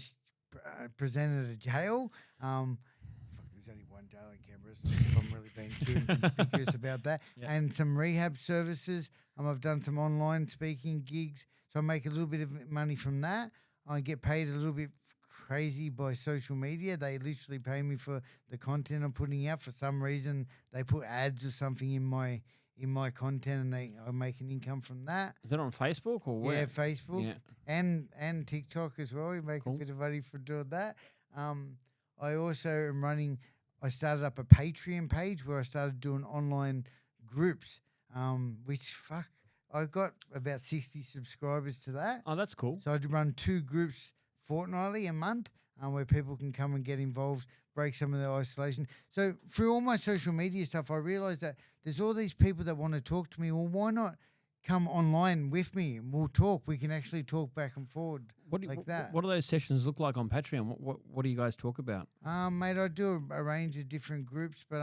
present at a jail. There's only one jail in Canberra, so if I'm really being too inconspicuous about that. Yeah. And some rehab services. I've done some online speaking gigs, so I make a little bit of money from that. I get paid a little bit crazy by social media. They literally pay me for the content I'm putting out. For some reason, they put ads or something in my content, and I make an income from that. Is that on Facebook or where? Yeah, Facebook and TikTok as well. You make Cool. a bit of money for doing that. I also am running. I started up a Patreon page where I started doing online groups. I got about 60 subscribers to that. Oh, that's cool. So I'd run 2 groups fortnightly, a month, where people can come and get involved, break some of their isolation. So through all my social media stuff, I realized that there's all these people that want to talk to me. Well, why not come online with me and we'll talk? We can actually talk back and forward What do that. What do those sessions look like on Patreon? What do you guys talk about? Mate, I do a range of different groups, but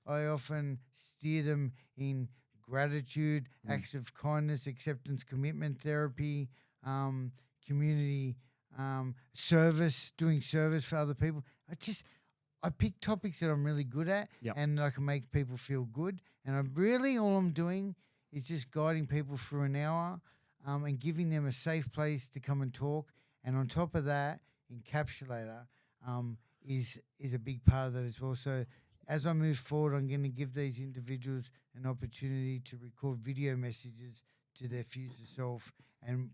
I often steer them in gratitude, acts of kindness, acceptance, commitment therapy, community service, doing service for other people. I pick topics that I'm really good at, and I can make people feel good. And all I'm doing is just guiding people through an hour, and giving them a safe place to come and talk. And on top of that, Encapsulator is a big part of that as well. So as I move forward, I'm going to give these individuals an opportunity to record video messages to their future self. And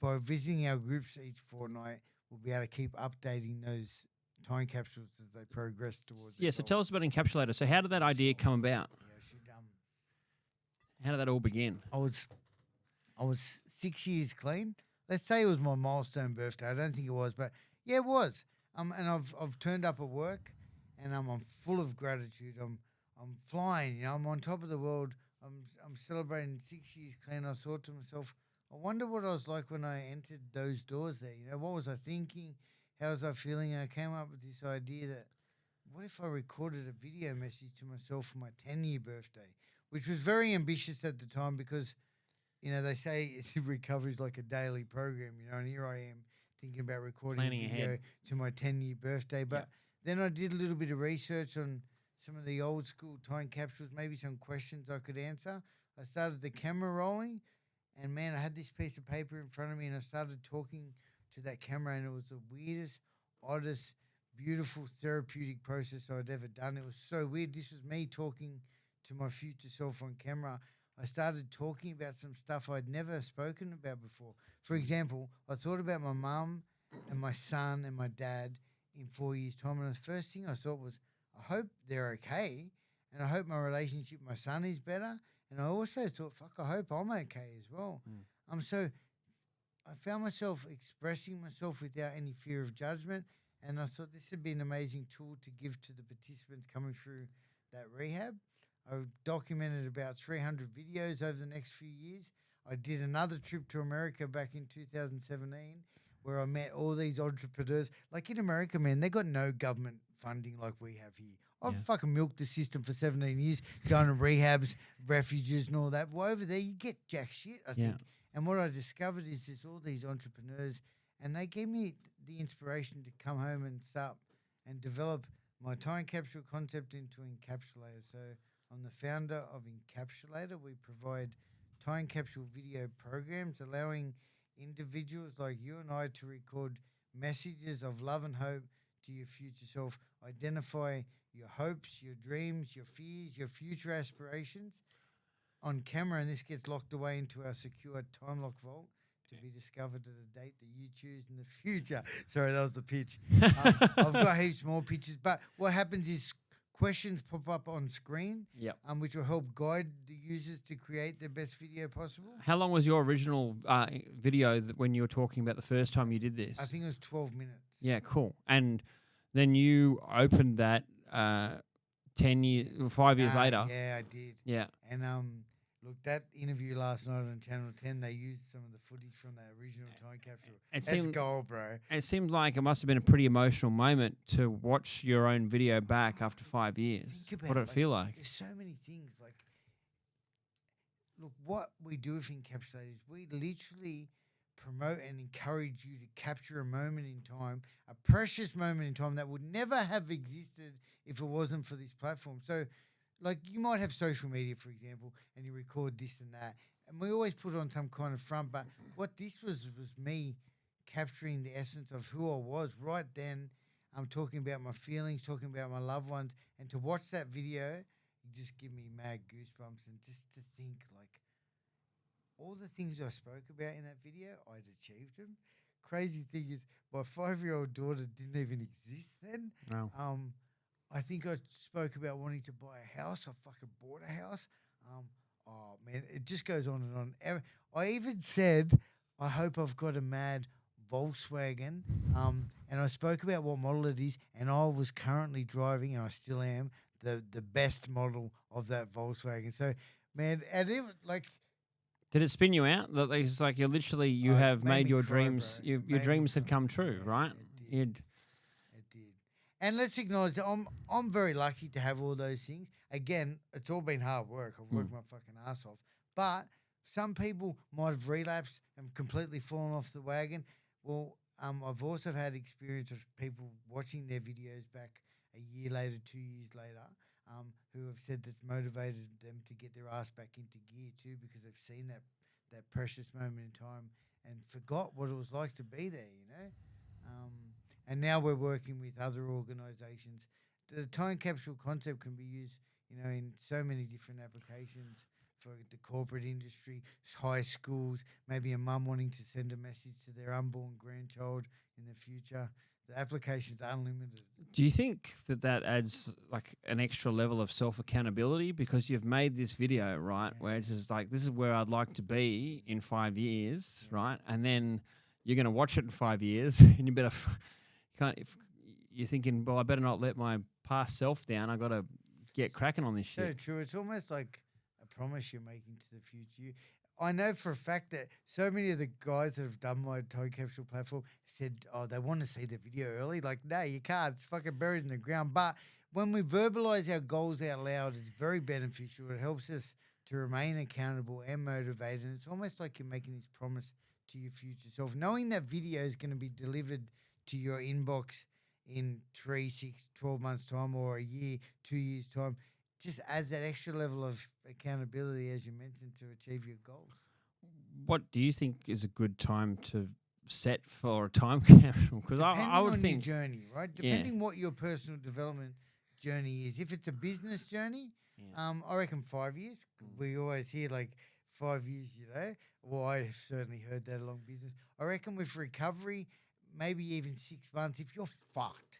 by visiting our groups each fortnight, we'll be able to keep updating those time capsules as they progress towards. Yeah, so tell us about Encapsulator. So how did that idea come about? How did that all begin? I was 6 years clean. Let's say it was my milestone birthday. I don't think it was, but yeah, it was. And I've turned up at work, and I'm full of gratitude. I'm flying. I'm on top of the world. I'm celebrating 6 years clean. I thought to myself, I wonder what I was like when I entered those doors there. What was I thinking? How was I feeling? And I came up with this idea that what if I recorded a video message to myself for my 10-year birthday, which was very ambitious at the time because, they say recovery is like a daily program, and here I am thinking about recording Planning a video ahead to my 10-year birthday. But then I did a little bit of research on some of the old school time capsules, maybe some questions I could answer. I started the camera rolling, and man, I had this piece of paper in front of me, and I started talking to that camera, and it was the weirdest, oddest, beautiful therapeutic process I'd ever done. It was so weird. This was me talking to my future self on camera. I started talking about some stuff I'd never spoken about before. For example, I thought about my mum and my son and my dad in 4 years' time, and the first thing I thought was, I hope they're okay, and I hope my relationship with my son is better. And I also thought, I hope I'm okay as well. So I found myself expressing myself without any fear of judgment, and I thought this would be an amazing tool to give to the participants coming through that rehab. I've documented about 300 videos over the next few years. I did another trip to America back in 2017 where I met all these entrepreneurs. Like in America, man, they got no government funding like we have here. I've fucking milked the system for 17 years, going to rehabs, refuges and all that. Well, over there, you get jack shit, I think. And what I discovered is there's all these entrepreneurs, and they gave me the inspiration to come home and start and develop my time capsule concept into Encapsulator. So I'm the founder of Encapsulator. We provide time capsule video programs allowing individuals like you and I to record messages of love and hope to your future self, identify your hopes, your dreams, your fears, your future aspirations on camera, and this gets locked away into our secure time lock vault to be discovered at a date that you choose in the future. Sorry, that was the pitch. I've got heaps more pitches, but what happens is questions pop up on screen, which will help guide the users to create the best video possible. How long was your original video when you were talking about the first time you did this? I think it was 12 minutes. Yeah, cool. And then you opened that 5 years later. Yeah, I did. Yeah. And Look, that interview last night on Channel 10, they used some of the footage from that original time capsule. It That's seemed- gold, bro. It seems like it must have been a pretty emotional moment to watch your own video back after 5 years. Think about What did it, it feel like? There's so many things. Like, look, what we do with Encapsulate is we literally promote and encourage you to capture a moment in time, a precious moment in time that would never have existed if it wasn't for this platform. So, like, you might have social media, for example, and you record this and that, and we always put on some kind of front. But what this was me capturing the essence of who I was right then. I'm talking about my feelings, talking about my loved ones, and to watch that video, you just give me mad goosebumps, and just to think like all the things I spoke about in that video, I'd achieved them. Crazy thing is, my 5-year-old daughter didn't even exist then. Wow. I think I spoke about wanting to buy a house. I fucking bought a house. Oh man, it just goes on and on. I even said, I hope I've got a mad Volkswagen. And I spoke about what model it is, and I was currently driving, and I still am, the best model of that Volkswagen. So, man, and even like. Did it spin you out? That it's like you're literally you have made made me your cry, dreams. bro. Your Made me dreams had cry. come true, Yeah, right? it did. It did. And let's acknowledge that I'm very lucky to have all those things. Again, it's all been hard work. I've worked my fucking ass off. But some people might have relapsed and completely fallen off the wagon. Well, I've also had experience of people watching their videos back a year later, 2 years later, who have said that's motivated them to get their ass back into gear too, because they've seen that precious moment in time and forgot what it was like to be there, you know? And now we're working with other organizations. The time capsule concept can be used, you know, in so many different applications for the corporate industry, high schools, maybe a mum wanting to send a message to their unborn grandchild in the future. The application's unlimited. Do you think that adds like an extra level of self accountability because you've made this video, right? Where it's just like, this is where I'd like to be in 5 years, right? And then you're going to watch it in 5 years, and you better if you're thinking, well, I better not let my past self down. I got to get cracking on this So shit. true. It's almost like a promise you're making to the future. I know for a fact that so many of the guys that have done my time capsule platform said, oh, they want to see the video early. Like, no, you can't. It's fucking buried in the ground. But when we verbalize our goals out loud, it's very beneficial. It helps us to remain accountable and motivated. And it's almost like you're making this promise to your future self. Knowing that video is going to be delivered to your inbox in 3, 6, 12 months' time, or a year, 2 years' time, just adds that extra level of accountability, as you mentioned, to achieve your goals. What do you think is a good time to set for a time capsule? Because I would on think your journey, right? Depending what your personal development journey is. If it's a business journey, I reckon 5 years. We always hear like 5 years, you know. Well, I've certainly heard that along business. I reckon with recovery, maybe even 6 months. If you're fucked,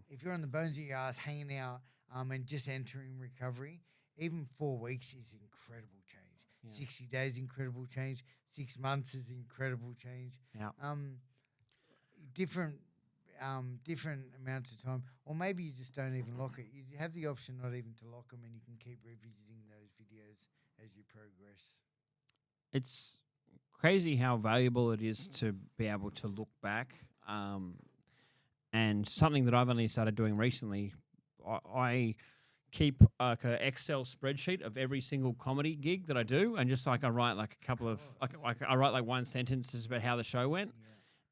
if you're on the bones of your ass, hanging out, and just entering recovery, even 4 weeks is incredible change. 60 days, incredible change. 6 months is incredible change. Yeah. Different amounts of time, or maybe you just don't even lock it. You have the option not even to lock them, and you can keep revisiting those videos as you progress. It's crazy how valuable it is to be able to look back. And something that I've only started doing recently, I keep like an Excel spreadsheet of every single comedy gig that I do, and just like I write like a couple of like I write like one sentence just about how the show went.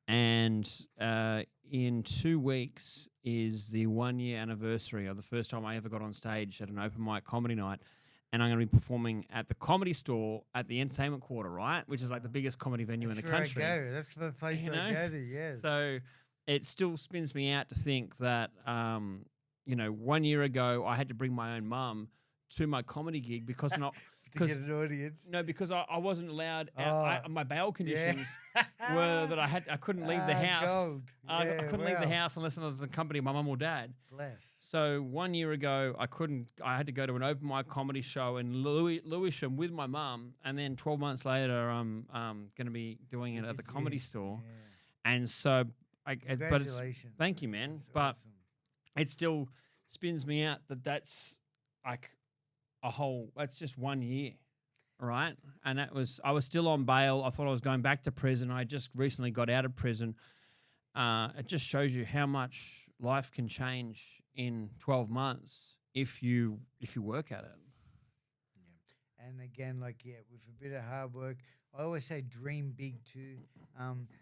And in 2 weeks is the 1 year anniversary of the first time I ever got on stage at an open mic comedy night. And I'm going to be performing at the Comedy Store at the Entertainment Quarter, right? Which is like the biggest comedy venue in the country. That's where I go. That's the place I go to, yes. So it still spins me out to think that, 1 year ago I had to bring my own mum to my comedy gig because not... to get an audience. No, because I wasn't allowed. My bail conditions were that I couldn't leave the house. Gold. I couldn't leave the house unless I was accompanied by my mum or dad. Bless. So 1 year ago, I couldn't. I had to go to an open mic comedy show in Lewisham with my mum, and then 12 months later, I'm going to be doing it at the Comedy Store. Yeah. And so, congratulations. Thank you, man. That's but awesome. It still spins me out that that's like a whole. That's just 1 year. right? And I was still on bail. I thought I was going back to prison. I just recently got out of prison. It just shows you how much life can change in 12 months if you work at it. Yeah. And again, like, with a bit of hard work, I always say dream big too.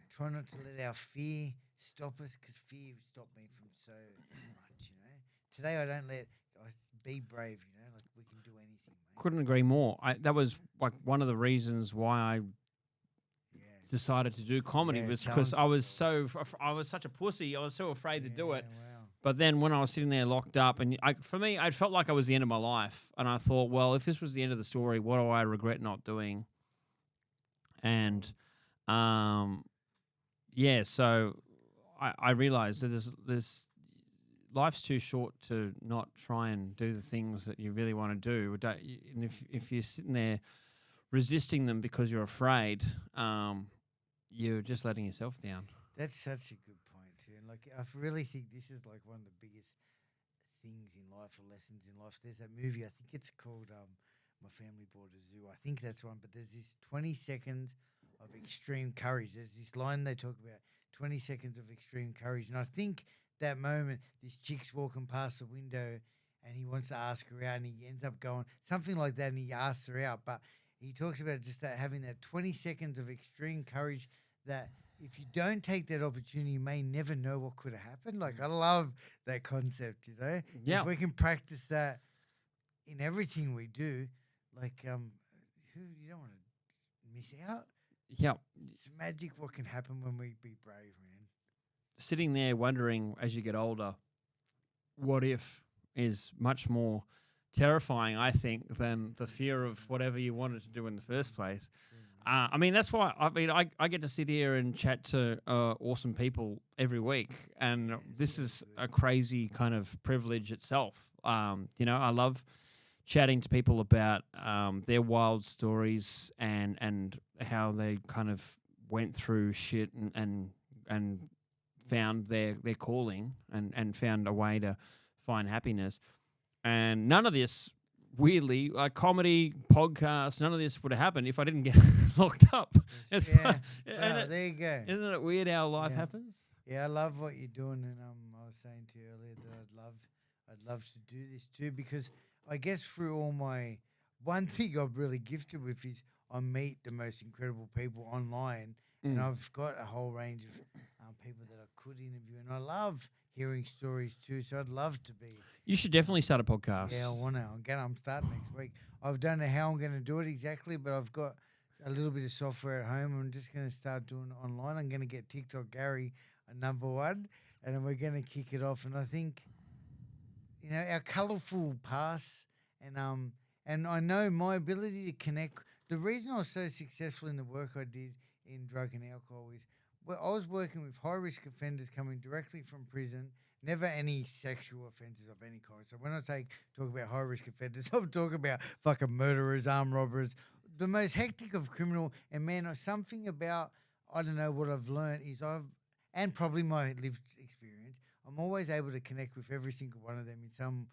Try not to let our fear stop us, because fear stopped me from so much, you know. Today I don't let, I be brave, you know, like we can do anything, mate. Couldn't agree more. That was like one of the reasons why I decided to do comedy, was because I was such a pussy. I was so afraid to do it. Wow. But then when I was sitting there locked up, and for me, I felt like it was the end of my life. And I thought, well, if this was the end of the story, what do I regret not doing? And, so I realized that there's life's too short to not try and do the things that you really want to do. And if you're sitting there resisting them because you're afraid, you're just letting yourself down. That's such a good point too. And like, I really think this is like one of the biggest things in life, or lessons in life. There's that movie, I think it's called My Family Bought a Zoo. I think that's one. But there's this 20 seconds of extreme courage. There's this line they talk about, 20 seconds of extreme courage. And I think that moment, this chick's walking past the window and he wants to ask her out, and he ends up going something like that, and he asks her out. But he talks about just that, having that 20 seconds of extreme courage, that if you don't take that opportunity, you may never know what could have happened. Like, I love that concept, you know? Yeah. If we can practice that in everything we do, like, you don't want to miss out. Yeah. It's magic what can happen when we be brave, man. Sitting there wondering as you get older, what if is much more terrifying, I think, than the fear of whatever you wanted to do in the first place. I mean, that's why I get to sit here and chat to awesome people every week, and this is a crazy kind of privilege itself. I love chatting to people about their wild stories and how they kind of went through shit and found their calling and found a way to find happiness. And none of this, weirdly, comedy, podcast, none of this would have happened if I didn't get locked up. Well, there you go. Isn't it weird how life happens? Yeah, I love what you're doing, and I was saying to you earlier that I'd love to do this too, because I guess through all my, one thing I'm really gifted with is I meet the most incredible people online, and I've got a whole range of people that I could interview, and I love hearing stories too. So I'd love to be. You should definitely start a podcast. Yeah, I want to. I'm starting next week. I don't know how I'm going to do it exactly, but I've got a little bit of software at home. I'm just going to start doing it online. I'm going to get TikTok Gary a number one, and then we're going to kick it off. And I think, our colourful past, and I know my ability to connect. The reason I was so successful in the work I did in drug and alcohol is, well, I was working with high-risk offenders coming directly from prison, never any sexual offences of any kind. So when I talk about high-risk offenders, I'm talking about fucking murderers, armed robbers, the most hectic of criminal. And, man, something about, I don't know, what I've learned is and probably my lived experience, I'm always able to connect with every single one of them in some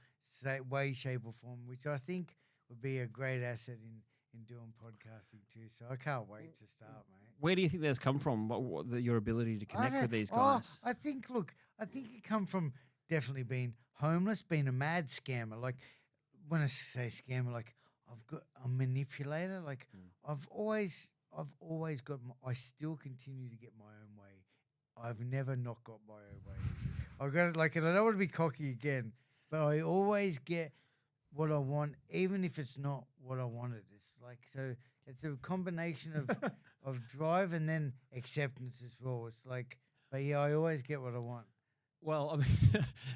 way, shape or form, which I think would be a great asset in doing podcasting too. So I can't wait to start, mate. Where do you think that's come from, your ability to connect with these guys? I think it come from definitely being homeless, being a mad scammer. Like, when I say scammer, like, I've got a manipulator. Like, I've always got, I still continue to get my own way. I've never not got my own way. I've got it, like, and I don't want to be cocky again, but I always get what I want, even if it's not what I wanted. It's like, so it's a combination of drive and then acceptance as well. It's like, but yeah, I always get what I want. Well, I mean,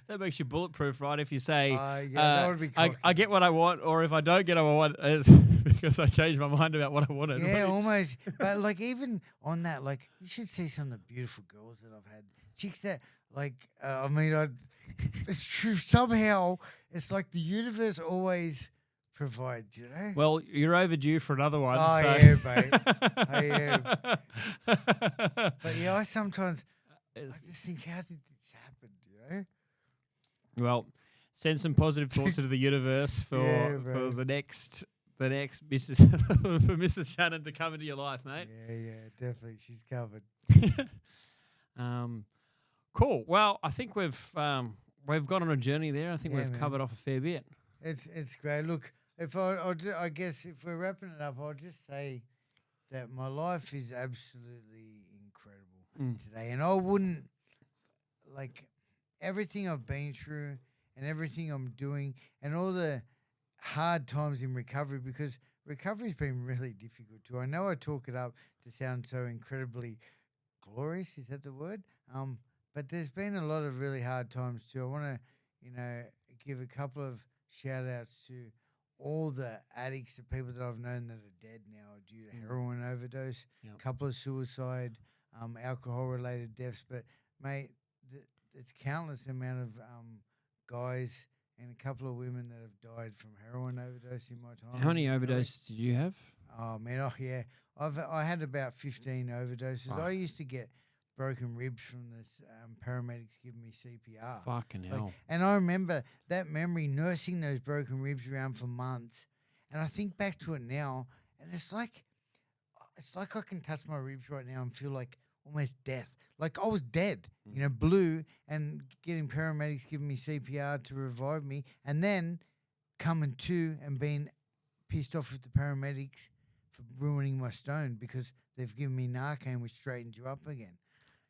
that makes you bulletproof, right? If you say, that would be cocky. I get what I want, or if I don't get what I want, it's because I changed my mind about what I wanted. Yeah, almost. But like, even on that, like, you should see some of the beautiful girls that I've had. Chicks that, like, it's true. Somehow, it's like the universe always provides, you know? Well, you're overdue for another one. Oh, so. yeah, mate. I am. But yeah, I sometimes, I just think, how did this happen, you know? Well, send some positive thoughts into the universe for the next the next Mrs. for Mrs. Shannon to come into your life, mate. Yeah, definitely. She's covered. Cool. Well, I think we've gone on a journey there. I think Yeah, we've man. covered off a fair bit. It's great. Look, if I guess if we're wrapping it up, I'll just say that my life is absolutely incredible today, and I wouldn't like everything I've been through and everything I'm doing and all the hard times in recovery, because recovery's been really difficult too. I know I talk it up to sound so incredibly glorious, is that the word? But there's been a lot of really hard times too. I want to, give a couple of shout outs to all the addicts, the people that I've known that are dead now due to heroin overdose, a couple of suicide, alcohol related deaths. But mate, it's countless amount of guys and a couple of women that have died from heroin overdose in my time. How many overdoses did you have? Oh man, yeah. I had about 15 overdoses. I used to get broken ribs from the paramedics giving me CPR. Fucking hell. And I remember that memory, nursing those broken ribs around for months. And I think back to it now, and it's like I can touch my ribs right now and feel like almost death. Like I was dead, blue, and getting paramedics giving me CPR to revive me, and then coming to and being pissed off with the paramedics for ruining my stone because they've given me Narcan, which straightens you up again.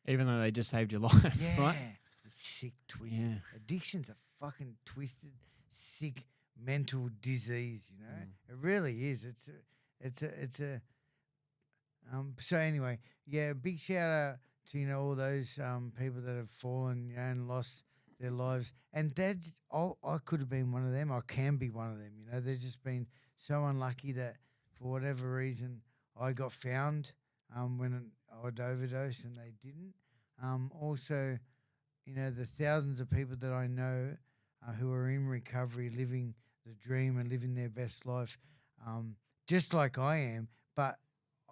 Even though they just saved your life, Yeah. right? It's sick, twisted. Yeah. Addiction's a fucking twisted, sick mental disease, It really is. So anyway, yeah, big shout out to, all those people that have fallen, and lost their lives. And I could have been one of them. I can be one of them, They've just been so unlucky that for whatever reason I got found when I'd overdosed and they didn't. Also, the thousands of people that I know who are in recovery, living the dream and living their best life, just like I am. But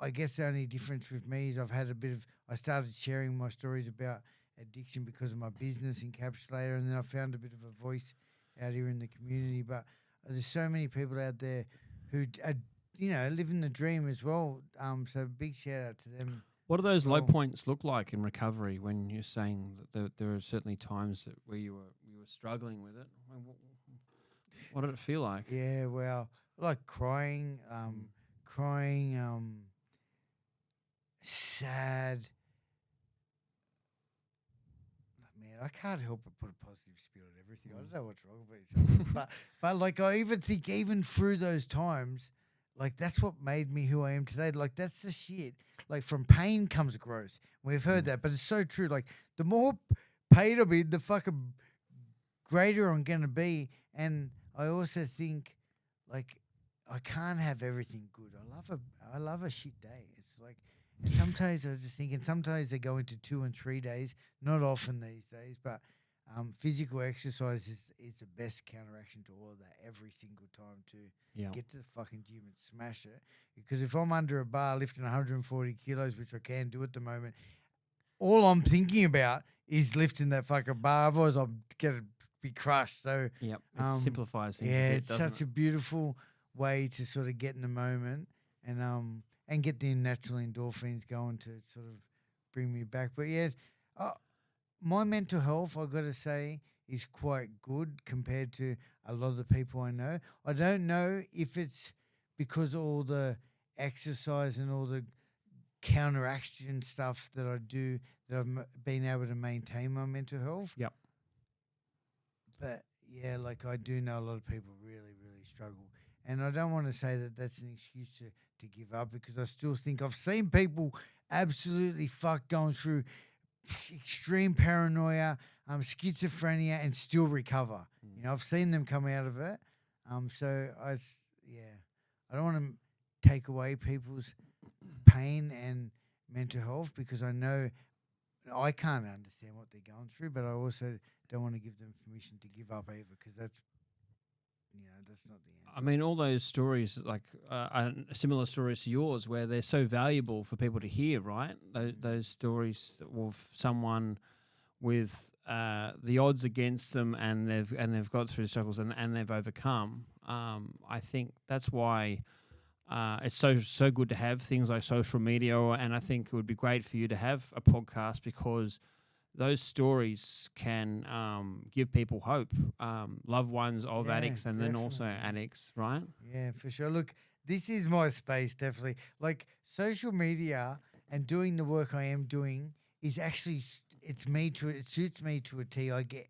I guess the only difference with me is I started sharing my stories about addiction because of my business Encapsulator, and then I found a bit of a voice out here in the community. But there's so many people out there who are, living the dream as well. So big shout out to them. What do those low points look like in recovery when you're saying that there are certainly times where you were struggling with it? What did it feel like? Yeah, well, like crying, sad. Man, I can't help but put a positive spin on everything. I don't know what's wrong with me. but like I even think even through those times, like that's what made me who I am today. Like that's the shit. Like from pain comes growth. We've heard that, but it's so true. Like the more pain I'm in, the fucking greater I'm gonna be. And I also think, like, I can't have everything good. I love a shit day. It's like, and sometimes I just think, and sometimes they go into 2 and 3 days. Not often these days, but physical exercise is the best counteraction to all of that every single time to get to the fucking gym and smash it. Because if I'm under a bar lifting 140 kilos, which I can do at the moment, all I'm thinking about is lifting that fucking bar. Otherwise, I'm going to be crushed. So it simplifies things. Yeah, a bit, it's such a beautiful way to sort of get in the moment and get the natural endorphins going to sort of bring me back. But yes, my mental health, I've got to say, is quite good compared to a lot of the people I know. I don't know if it's because all the exercise and all the counteraction stuff that I do that I've been able to maintain my mental health. Yep. But yeah, like I do know a lot of people really, really struggle. And I don't want to say that that's an excuse to give up, because I still think I've seen people absolutely going through extreme paranoia, schizophrenia, and still recover. I've seen them come out of it. So I don't want to take away people's pain and mental health, because I know I can't understand what they're going through, but I also don't want to give them permission to give up either, because that's not the answer. I mean, all those stories, like similar stories to yours, where they're so valuable for people to hear, right? Those stories of someone with the odds against them, and they've got through the struggles and they've overcome. I think that's why it's so good to have things like social media, and I think it would be great for you to have a podcast because those stories can give people hope, loved ones of Yeah, addicts and then also definitely. addicts, right? Yeah, for sure. Look, this is my space, definitely. Like social media and doing the work I am doing is actually it suits me to a T. I get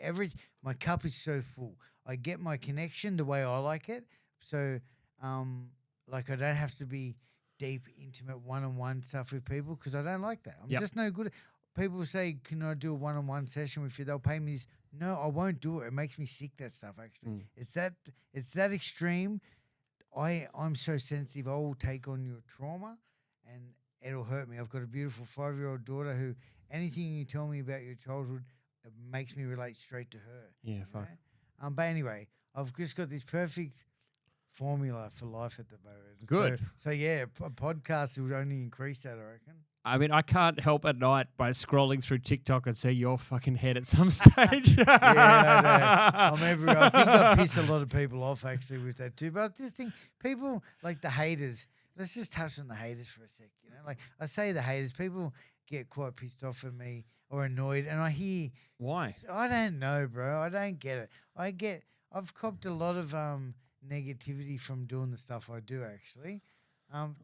my cup is so full. I get my connection the way I like it. So, um, like I don't have to be deep, intimate, one-on-one stuff with people because I don't like that. I'm Yep. just no good. People say, "Can I do a one-on-one session with you?" They'll pay me this. No, I won't do it. It makes me sick. That stuff actually. Mm. It's that extreme. I'm so sensitive. I will take on your trauma, and it'll hurt me. I've got a beautiful 5-year-old daughter who anything you tell me about your childhood, it makes me relate straight to her. Yeah, you fuck. know? But anyway, I've just got this perfect formula for life at the moment. Good. So yeah, a podcast would only increase that, I reckon. I mean, I can't help at night by scrolling through TikTok and see your fucking head at some stage. Yeah, I know. I'm everywhere. I think I piss a lot of people off actually with that too. But I just think people like the haters. Let's just touch on the haters for a sec. You know, like I say, the haters. People get quite pissed off at me or annoyed, and I hear Why? I don't know, bro. I don't get it. I've copped a lot of negativity from doing the stuff I do actually.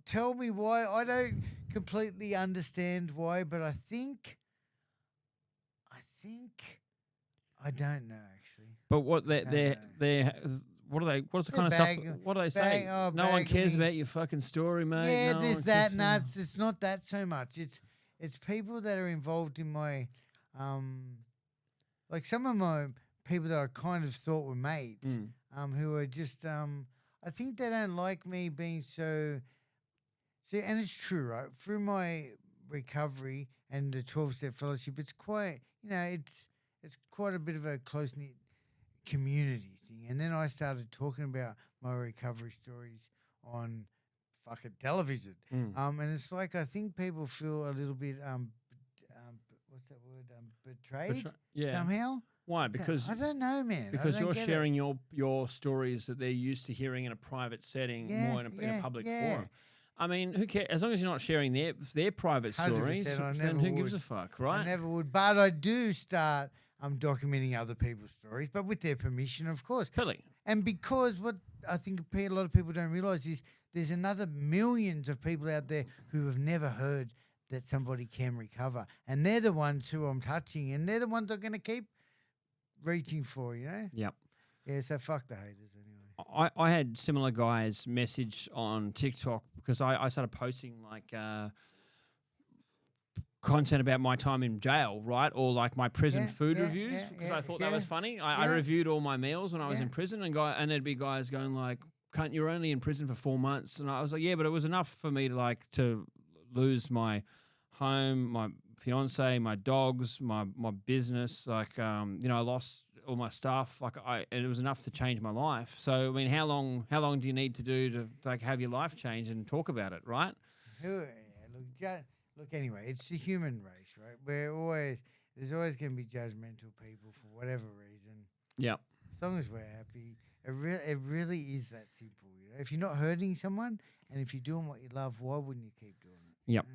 Tell me why. I don't completely understand why, but I think I don't know actually. But what don't know. they're what are they? What's the kind of stuff? What do they say? No one cares about your fucking story, mate. Yeah, No there's one that. cares- No, it's not that so much. It's people that are involved in my, like some of my people that I kind of thought were mates, Mm. who are just, I think they don't like me being so. See, and it's true, right? Through my recovery and the 12-step fellowship, it's quite, it's quite a bit of a close knit community thing. And then I started talking about my recovery stories on fucking television. Mm. And it's like I think people feel a little bit what's that word? Betrayed Yeah. somehow. Why? So, Because I don't know, man. I because don't you're get it. sharing your stories that they're used to hearing in a private setting, Yeah, more in a public yeah. forum. I mean, who cares? As long as you're not sharing their private 100%, stories, I then never who gives would. a fuck, I right? never would, but I do start documenting other people's stories, but with their permission, of course. Totally. And because what I think a lot of people don't realize is there's another millions of people out there who have never heard that somebody can recover, and they're the ones who I'm touching, and they're the ones I'm going to keep reaching for. Yep. Yeah. So fuck the haters anyway. I had similar guys message on TikTok because I started posting like content about my time in jail, right? Or like my prison food reviews because I thought that was funny. I reviewed all my meals when I was in prison and there'd be guys going like, "Cunt, you're only in prison for 4 months." And I was like, yeah, but it was enough for me to lose my home, my fiance, my dogs, my business. Like, I lost all my stuff. And it was enough to change my life. So, I mean, how long do you need to do to like have your life change and talk about it, right? Look, anyway, it's the human race, right? There's always going to be judgmental people for whatever reason. Yeah. As long as we're happy, it really is that simple. If you're not hurting someone and if you're doing what you love, why wouldn't you keep doing it? Yep.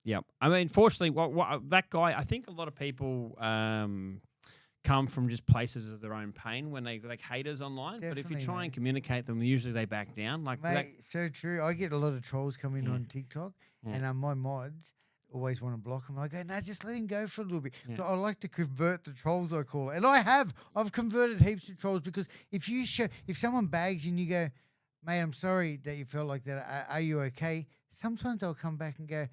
Yep. I mean, fortunately, what that guy, I think a lot of people come from just places of their own pain when they like haters online. But if you Definitely, try and mate. communicate them, usually they back down. Like that, Mate, so true. I get a lot of trolls coming Yeah. on TikTok, Yeah. and my mods always want to block them. I go, no, just let him go for a little bit. Yeah. So I like to convert the trolls, I call it. And I've converted heaps of trolls because if someone bags you and you go, mate, I'm sorry that you felt like that. Are you okay? Sometimes I'll come back and go,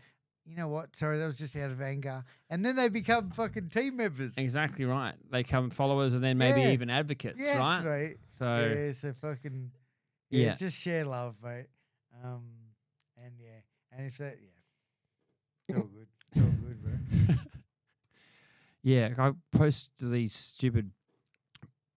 you know what? Sorry, that was just out of anger. And then they become fucking team members. exactly right. They come followers and then maybe Yeah. even advocates, Yes, right? mate. So Yeah, so fucking Yeah. just share love, mate. And if that, it's all good. It's all good, bro. yeah, I post these stupid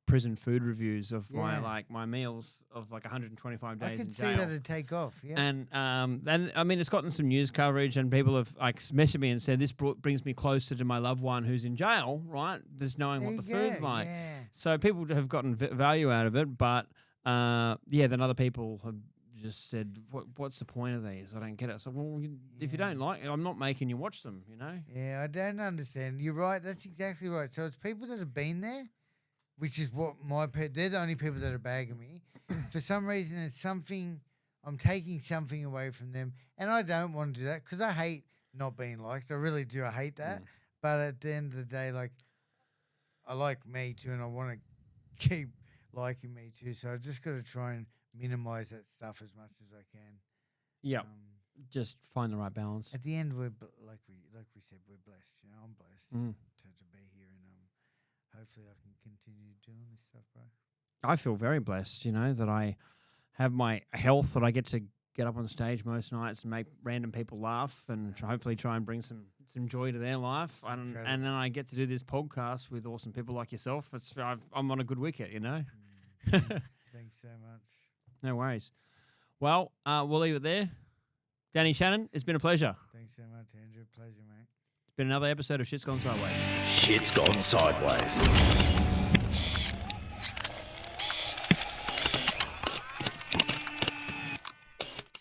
prison food reviews of Yeah. my meals of like 125 days I in could see jail. that it'd take off. Yeah. And I mean, it's gotten some news coverage, and people have like messaged me and said this brings me closer to my loved one who's in jail, right? Just knowing There what the you food's go, like. Yeah. So people have gotten value out of it, but then other people have just said, what's the point of these? I don't get it. So, well, if you don't like, I'm not making you watch them, you know? Yeah, I don't understand. You're right. That's exactly right. So it's people that have been there, which is what they're the only people that are bagging me. For some reason, it's something, I'm taking something away from them. And I don't want to do that because I hate not being liked. I really do. I hate that. But at the end of the day, like, I like me too, and I want to keep liking me too. So I just got to try and minimize that stuff as much as I can. Yeah. Just find the right balance. At the end, we're like we said, we're blessed. You know, I'm blessed to be here, and hopefully I can continue doing this stuff, bro. I feel very blessed, you know, that I have my health, that I get to get up on stage most nights and make random people laugh, and hopefully try and bring some joy to their life. And then I get to do this podcast with awesome people like yourself. I'm on a good wicket, you know. Thanks so much. No worries. Well, we'll leave it there. Danny, Shannon, it's been a pleasure. Thanks so much, Andrew. Pleasure, mate. It's been another episode of Shit's Gone Sideways. Shit's Gone Sideways.